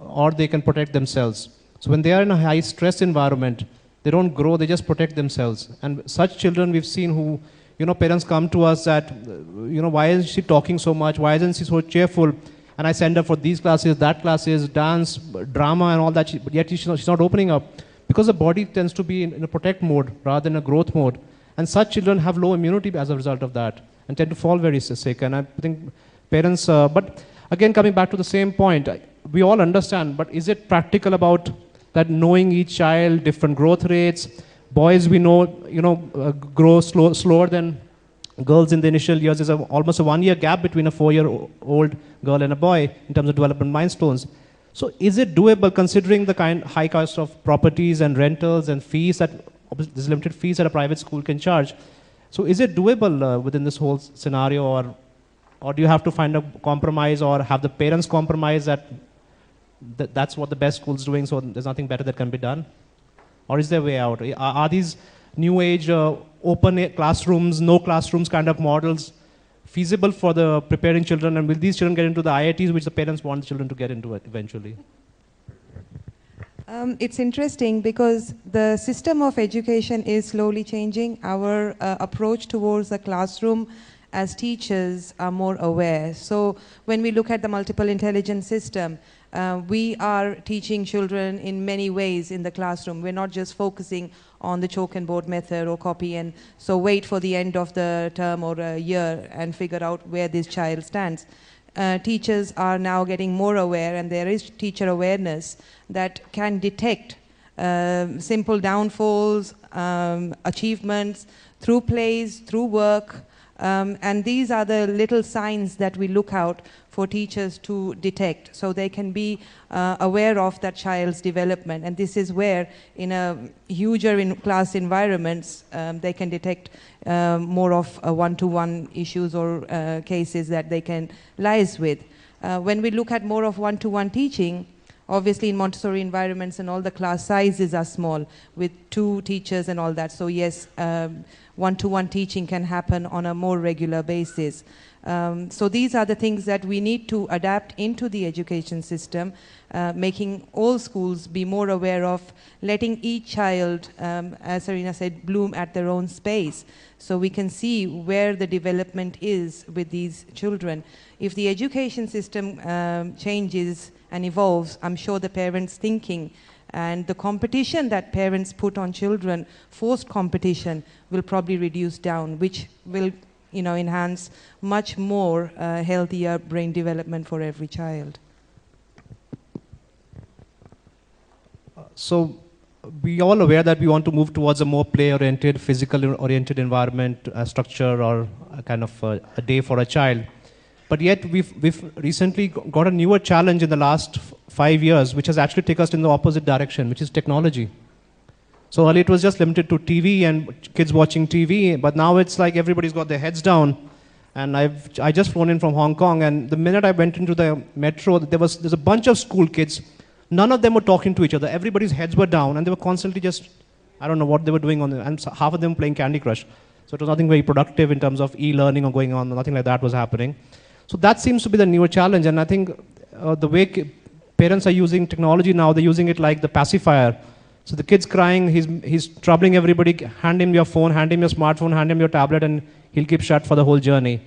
or they can protect themselves. So when they are in a high stress environment, they don't grow, they just protect themselves. And such children we've seen who, you know, parents come to us that, you know, why is she talking so much? Why isn't she so cheerful? And I send her for these classes, that classes, dance, drama and all that, but yet she's not opening up. Because the body tends to be in a protect mode rather than a growth mode. And such children have low immunity as a result of that and tend to fall very sick. And I think parents, but again, coming back to the same point, we all understand, but is it practical about that knowing each child, different growth rates? Boys we know, you know, grow slower than girls in the initial years. There's almost a 1 year gap between a 4-year-old girl and a boy in terms of development milestones. So is it doable considering the high cost of properties and rentals and fees that, there's limited fees that a private school can charge? So is it doable within this whole scenario, or do you have to find a compromise or have the parents compromise that's what the best school's doing, so there's nothing better that can be done? Or is there a way out? Are these new age open classrooms, no classrooms kind of models feasible for the preparing children, and will these children get into the IITs which the parents want the children to get into eventually?
It's interesting because the system of education is slowly changing. Our approach towards the classroom as teachers are more aware. So when we look at the multiple intelligence system, we are teaching children in many ways in the classroom. We're not just focusing on the chalk and board method or copy and so wait for the end of the term or a year and figure out where this child stands. Teachers are now getting more aware, and there is teacher awareness that can detect simple downfalls, achievements through plays, through work, and these are the little signs that we look out for teachers to detect, so they can be aware of that child's development. And this is where, in a huger class environments, they can detect more of one-to-one issues or cases that they can liaise with. When we look at more of one-to-one teaching, obviously in Montessori environments and all the class sizes are small with 2 teachers and all that. So yes, one-to-one teaching can happen on a more regular basis. So these are the things that we need to adapt into the education system, making all schools be more aware of, letting each child, as Sarina said, bloom at their own space. So we can see where the development is with these children. If the education system changes and evolves, I'm sure the parents' thinking and the competition that parents put on children, forced competition, will probably reduce down, which will, you know, enhance much more healthier brain development for every child.
So we all aware that we want to move towards a more play-oriented, physical-oriented environment, structure, or a kind of a day for a child. But yet we've recently got a newer challenge in the last 5 years, which has actually taken us in the opposite direction, which is technology. So earlier it was just limited to TV and kids watching TV, but now it's like everybody's got their heads down. And I just flown in from Hong Kong, and the minute I went into the metro, there's a bunch of school kids. None of them were talking to each other. Everybody's heads were down, and they were constantly just, I don't know what they were doing and half of them playing Candy Crush. So it was nothing very productive in terms of e-learning or going on. Nothing like that was happening. So that seems to be the newer challenge, and I think the way parents are using technology now, they're using it like the pacifier. So the kid's crying, he's troubling everybody, hand him your phone, hand him your smartphone, hand him your tablet, and he'll keep shut for the whole journey.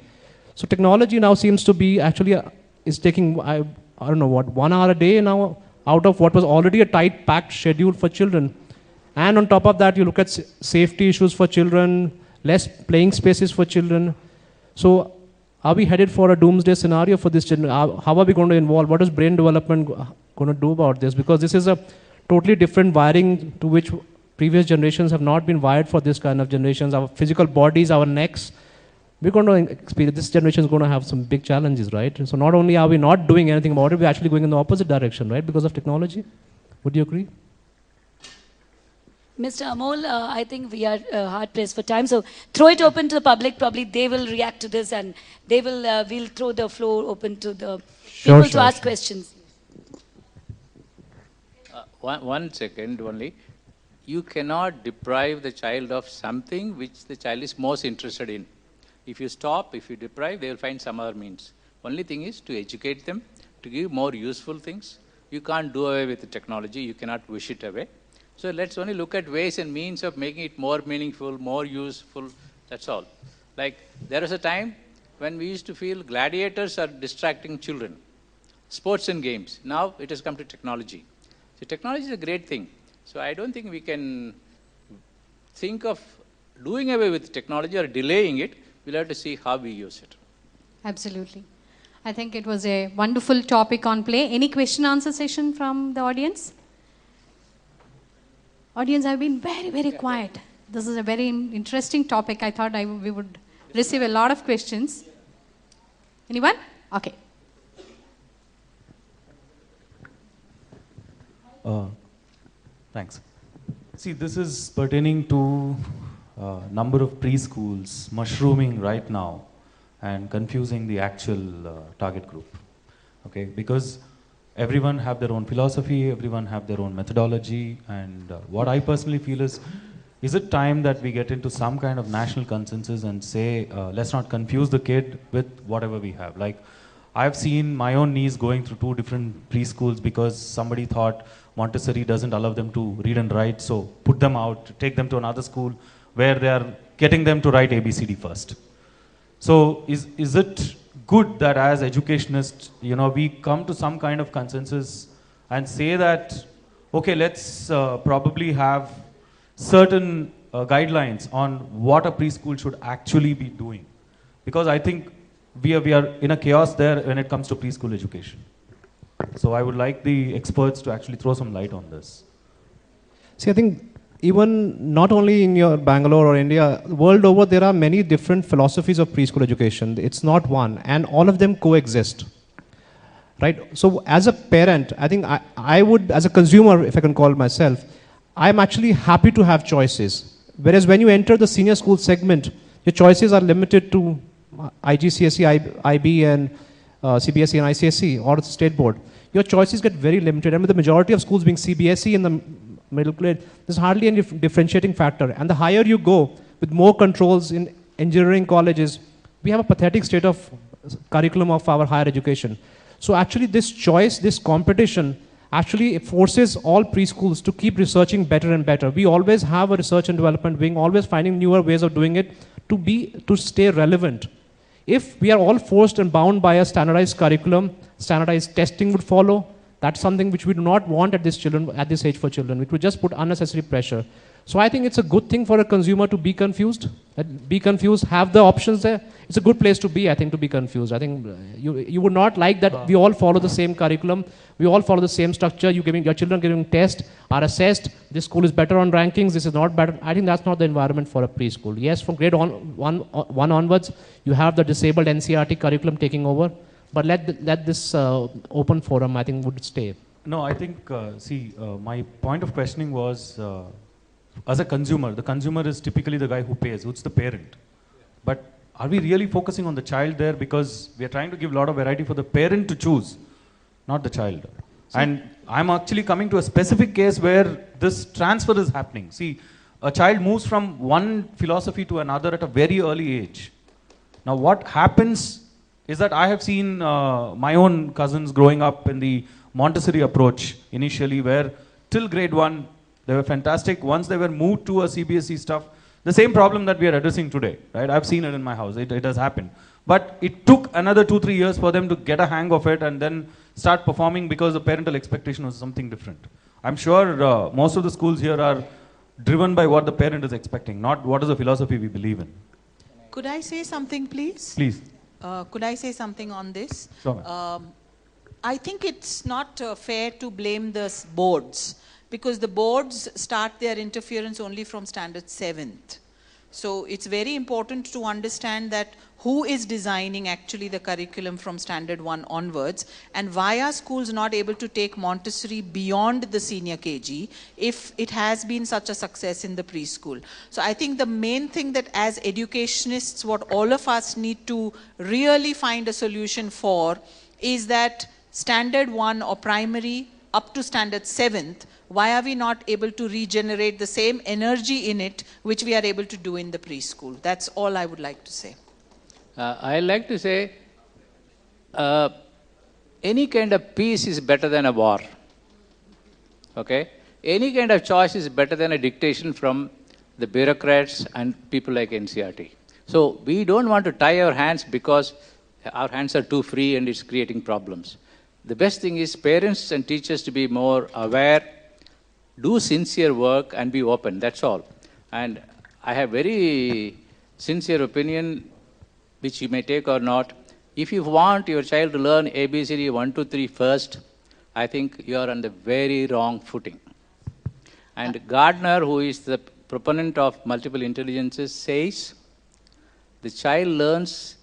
So technology now seems to be actually, is taking, I don't know what, 1 hour a day now out of what was already a tight packed schedule for children. And on top of that, you look at safety issues for children, less playing spaces for children. So are we headed for a doomsday scenario for this children? How are we going to involve? What is brain development going to do about this? Because this is a totally different wiring to which previous generations have not been wired for this kind of generations. Our physical bodies, our necks, we're going to experience, this generation is going to have some big challenges, right? So not only are we not doing anything about it, we're actually going in the opposite direction, right? Because of technology. Would you agree?
Mr. Amol, I think we are hard pressed for time, so throw it open to the public. Probably they will react to this, and they will. We'll throw the floor open to the people to ask questions.
One second only. You cannot deprive the child of something which the child is most interested in. If you stop, if you deprive, they will find some other means. Only thing is to educate them, to give more useful things. You can't do away with the technology. You cannot wish it away. So let's only look at ways and means of making it more meaningful, more useful, that's all. Like there was a time when we used to feel gladiators are distracting children, sports and games. Now it has come to technology. So technology is a great thing. So I don't think we can think of doing away with technology or delaying it. We'll have to see how we use it.
Absolutely. I think it was a wonderful topic on play. Any question answer session from the audience? Audience have been very, very quiet. This is a very interesting topic. I thought we would receive a lot of questions. Anyone? Okay.
Thanks. See, this is pertaining to number of preschools mushrooming right now and confusing the actual target group. Okay, because everyone have their own philosophy, everyone have their own methodology, and what I personally feel is it time that we get into some kind of national consensus and say, let's not confuse the kid with whatever we have. Like, I've seen my own niece going through 2 different preschools because somebody thought Montessori doesn't allow them to read and write, so put them out, take them to another school where they are getting them to write ABCD first. So is it good that as educationists, you know, we come to some kind of consensus and say that, okay, let's probably have certain guidelines on what a preschool should actually be doing? Because I think we are in a chaos there when it comes to preschool education. So I would like the experts to actually throw some light on this.
See, I think even not only in your Bangalore or India, world over, there are many different philosophies of preschool education. It's not one, and all of them coexist, right? So as a parent, I think I would, as a consumer, if I can call myself, I'm actually happy to have choices. Whereas when you enter the senior school segment, your choices are limited to IGCSE, IB, and CBSE and ICSE or the state board. Your choices get very limited, and with the majority of schools being CBSE in the middle grade, there's hardly any differentiating factor. And the higher you go, with more controls in engineering colleges, we have a pathetic state of curriculum of our higher education. So actually this choice, this competition, actually it forces all preschools to keep researching better and better. We always have a research and development wing, always finding newer ways of doing it to stay relevant. If we are all forced and bound by a standardized curriculum, standardized testing would follow. That's something which we do not want at this age for children. It would just put unnecessary pressure. So I think it's a good thing for a consumer to be confused, have the options there. It's a good place to be, I think, to be confused. I think you would not like that we all follow the same curriculum, we all follow the same structure, your children giving tests, are assessed, this school is better on rankings, this is not better. I think that's not the environment for a preschool. Yes, from grade one onwards, you have the disabled NCERT curriculum taking over, but let this open forum, I think, would stay.
No, I think, my point of questioning was, as a consumer, the consumer is typically the guy who pays, who's the parent. But are we really focusing on the child there? Because we are trying to give a lot of variety for the parent to choose, not the child. And I'm actually coming to a specific case where this transfer is happening. See, a child moves from one philosophy to another at a very early age. Now what happens is that I have seen my own cousins growing up in the Montessori approach initially, where till grade 1, they were fantastic. Once they were moved to a CBSE stuff, the same problem that we are addressing today, right? I've seen it in my house. It has happened. But it took another 2-3 years for them to get a hang of it and then start performing, because the parental expectation was something different. I'm sure most of the schools here are driven by what the parent is expecting, not what is the philosophy we believe in.
Could I say something, please?
Please.
Could I say something on this?
Sure.
I think it's not fair to blame the boards, because the boards start their interference only from standard 7th. So it's very important to understand that who is designing actually the curriculum from standard 1 onwards, and why are schools not able to take Montessori beyond the senior KG if it has been such a success in the preschool. So I think the main thing that as educationists, what all of us need to really find a solution for is that standard 1 or primary up to standard 7th, why are we not able to regenerate the same energy in it which we are able to do in the preschool? That's all I would like to say.
I like to say any kind of peace is better than a war. Okay? Any kind of choice is better than a dictation from the bureaucrats and people like NCRT. So we don't want to tie our hands because our hands are too free and it's creating problems. The best thing is parents and teachers to be more aware, do sincere work and be open, that's all. And I have very sincere opinion, which you may take or not. If you want your child to learn ABCD 1, 2, 3 first, I think you are on the very wrong footing. And Gardner, who is the proponent of multiple intelligences, says the child learns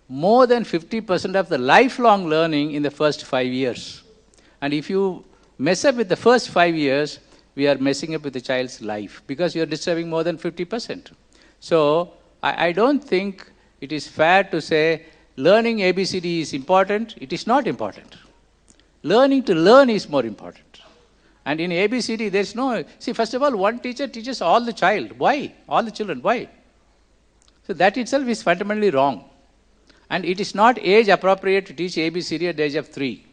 more than 50% of the lifelong learning in the first 5 years. And if you mess up with the first 5 years, we are messing up with the child's life because you are disturbing more than 50%. So I don't think it is fair to say learning ABCD is important. It is not important. Learning to learn is more important. And in ABCD, there's no... See, first of all, one teacher teaches all the child. Why? All the children. Why? So that itself is fundamentally wrong. And it is not age appropriate to teach ABCD at the age of 3.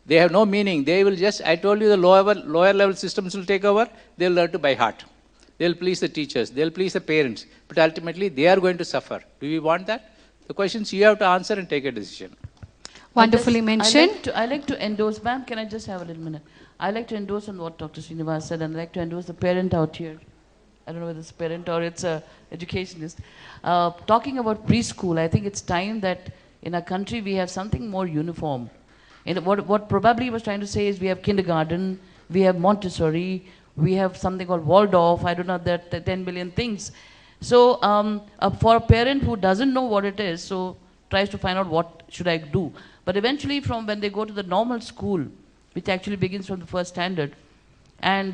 They have no meaning. They will just, I told you, the lower level systems will take over. They'll learn to by heart. They'll please the teachers. They'll please the parents. But ultimately, they are going to suffer. Do we want that? The questions you have to answer and take a decision.
Wonderfully mentioned.
I like to endorse, ma'am, can I just have a little minute? I like to endorse on what Dr. Srinivas said, and I like to endorse the parent out here. I don't know whether it's parent or it's a educationist. Talking about preschool, I think it's time that in our country we have something more uniform. And what probably he was trying to say is we have kindergarten, we have Montessori, we have something called Waldorf, I don't know, that 10 million things. So for a parent who doesn't know what it is, so tries to find out what should I do. But eventually from when they go to the normal school, which actually begins from the first standard, and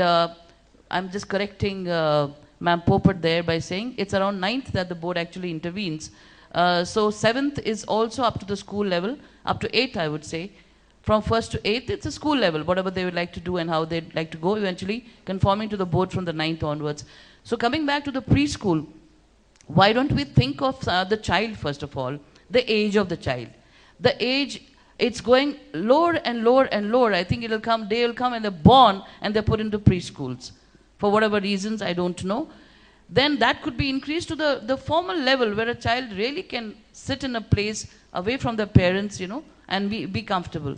I'm just correcting Ma'am Popert there by saying it's around 9th that the board actually intervenes. So 7th is also up to the school level, up to 8th I would say. From 1st to 8th, it's a school level, whatever they would like to do and how they'd like to go, eventually conforming to the board from the 9th onwards. So coming back to the preschool, why don't we think of the child first of all, the age of the child. The age, it's going lower and lower and lower. I think it'll come, day will come and they're born and they're put into preschools. For whatever reasons, I don't know. Then that could be increased to the formal level where a child really can sit in a place away from their parents, you know, and be comfortable.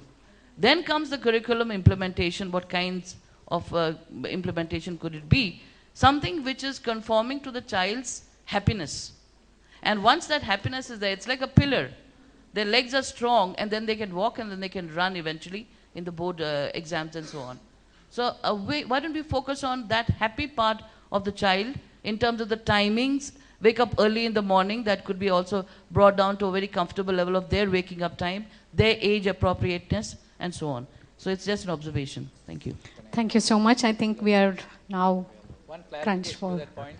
Then comes the curriculum implementation. What kinds of implementation could it be? Something which is conforming to the child's happiness. And once that happiness is there, it's like a pillar. Their legs are strong and then they can walk and then they can run eventually in the board exams and so on. So why don't we focus on that happy part of the child in terms of the timings, wake up early in the morning, that could be also brought down to a very comfortable level of their waking up time, their age appropriateness, and so on. So it's just an observation. Thank you.
Thank you so much. I think we are now crunched for...
That point.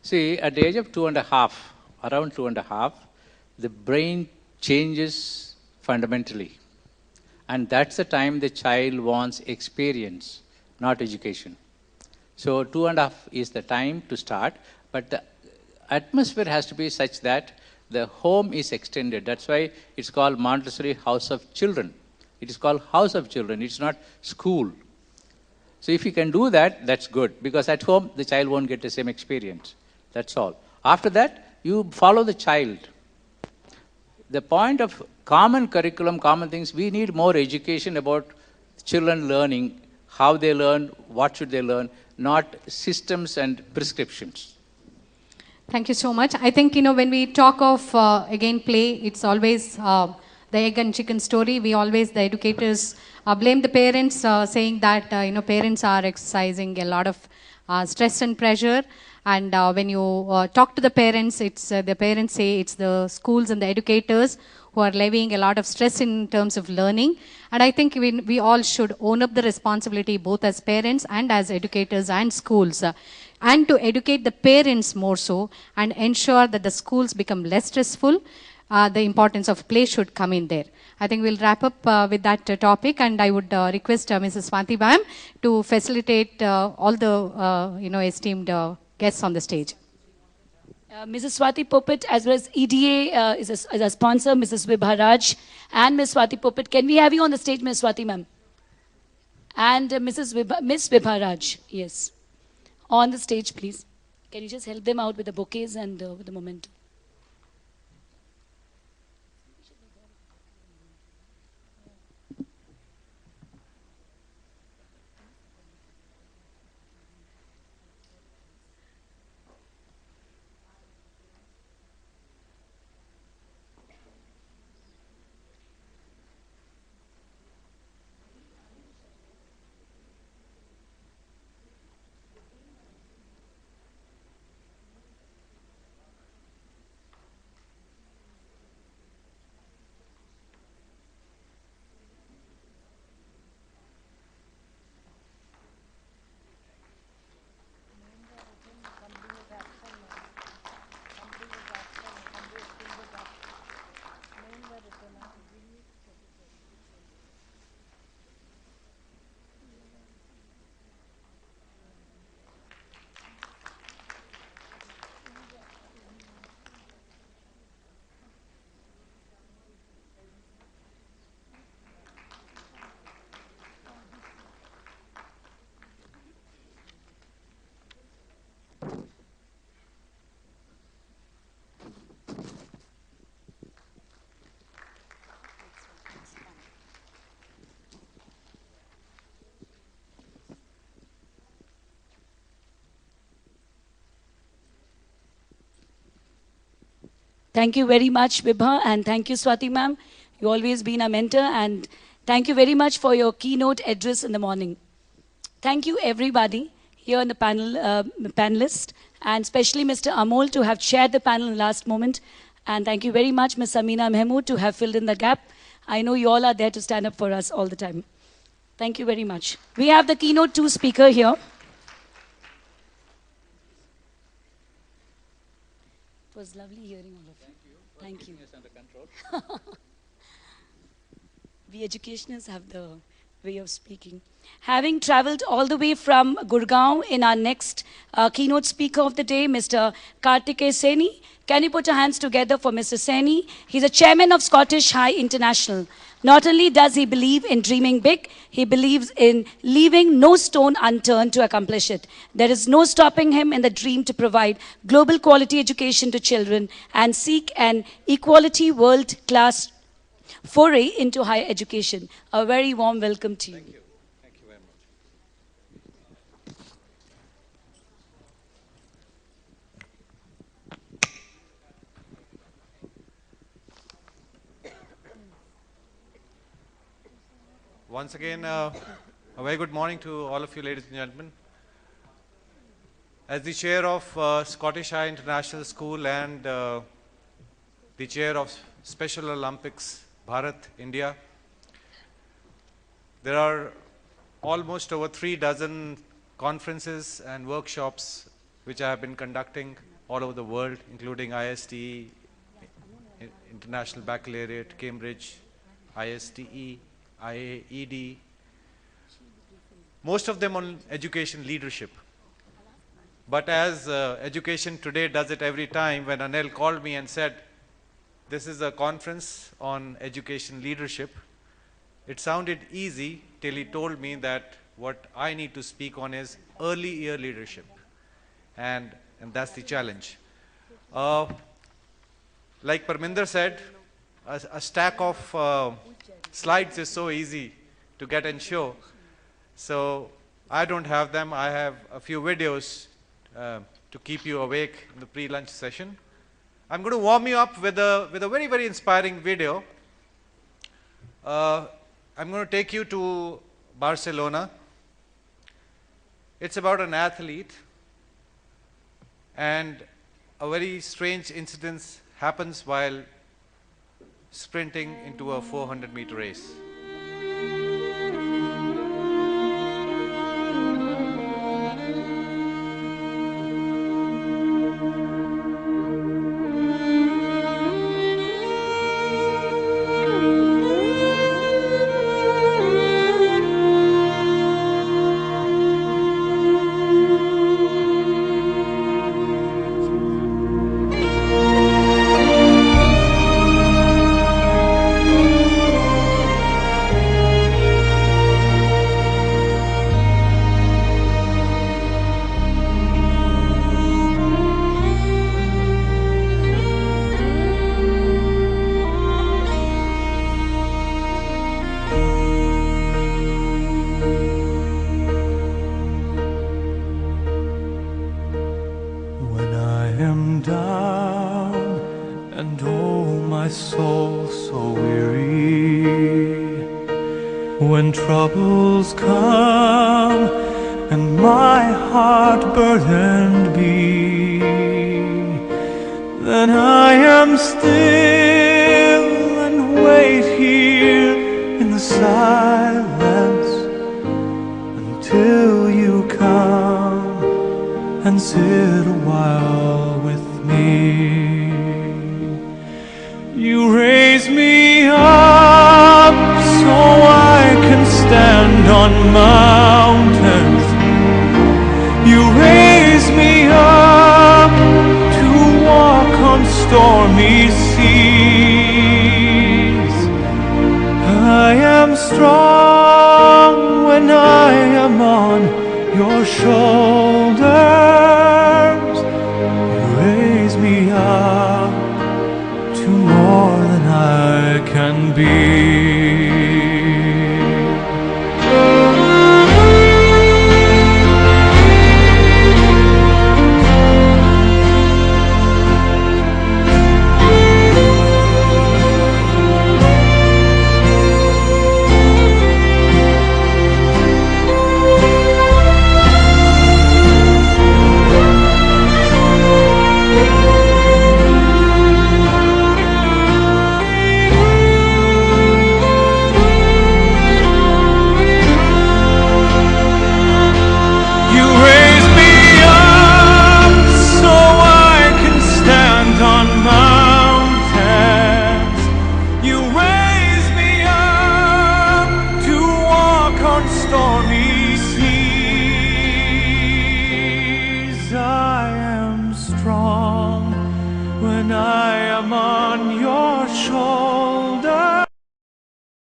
See, at the age of 2.5, around 2.5, the brain changes fundamentally. And that's the time the child wants experience, not education. So 2.5 is the time to start, but the atmosphere has to be such that the home is extended. That's why it's called Montessori House of Children. It is called House of Children. It's not school. So if you can do that, that's good, because at home the child won't get the same experience. That's all. After that, you follow the child. The point of common curriculum, common things, we need more education about children learning, how they learn, what should they learn, not systems and prescriptions.
Thank you so much. I think, you know, when we talk of, again, play, it's always the egg and chicken story. We always, the educators, blame the parents, saying that parents are exercising a lot of stress and pressure. And when you talk to the parents, it's the parents say it's the schools and the educators who are levying a lot of stress in terms of learning. And I think we all should own up the responsibility, both as parents and as educators and schools, and to educate the parents more so and ensure that the schools become less stressful. The importance of play should come in there. I think we'll wrap up with that topic, and I would request Mrs. Swati Bam to facilitate all the esteemed guests on the stage.
Mrs. Swati Poppet, as well as EDA is a sponsor, Mrs. Vibha Raj and Ms. Swati Poppet. Can we have you on the stage, Ms. Swati ma'am? And Ms. Vibha Raj, yes. On the stage, please. Can you just help them out with the bouquets and with the momentum? Thank you very much, Vibha, and thank you, Swati ma'am. You've always been a mentor, and thank you very much for your keynote address in the morning. Thank you, everybody here in the panel, panelists, and especially Mr. Amol to have chaired the panel in the last moment. And thank you very much, Ms. Amina Mahmood, to have filled in the gap. I know you all are there to stand up for us all the time. Thank you very much. We have the keynote 2 speaker here. It was lovely hearing all of you. Thank you.
Us under control.
We educationists have the way of speaking. Having traveled all the way from Gurgaon, in our next keynote speaker of the day, Mr. Kartikeya Saini. Can you put your hands together for Mr. Saini? He's a chairman of Scottish High International. Not only does he believe in dreaming big, he believes in leaving no stone unturned to accomplish it. There is no stopping him in the dream to provide global quality education to children and seek an equality world-class foray into higher education. A very warm welcome to you.
Thank you. Thank you very much.
Once again, a very good morning to all of you, ladies and gentlemen. As the chair of Scottish High International School and the chair of Special Olympics Bharat, India, there are almost over 3 dozen conferences and workshops which I have been conducting all over the world, including ISTE, International Baccalaureate, Cambridge, ISTE, IAED, most of them on education leadership. But as Education Today does it every time, when Anil called me and said, this is a conference on education leadership, it sounded easy till he told me that what I need to speak on is early year leadership. And that's the challenge. Like Parminder said, a stack of slides is so easy to get and show. So I don't have them. I have a few videos to keep you awake in the pre-lunch session. I'm going to warm you up with a very, very inspiring video I'm going to take you to Barcelona. It's about an athlete, and a very strange incident happens while sprinting into a 400-meter race.
When I am down and oh my soul so weary, when troubles come and my heart burdened be, then I am still and wait here in the silence until you come and sit a while with me. You raise me up so I can stand on mountains. You raise me up to walk on stormy seas. I am strong when I am on your shore.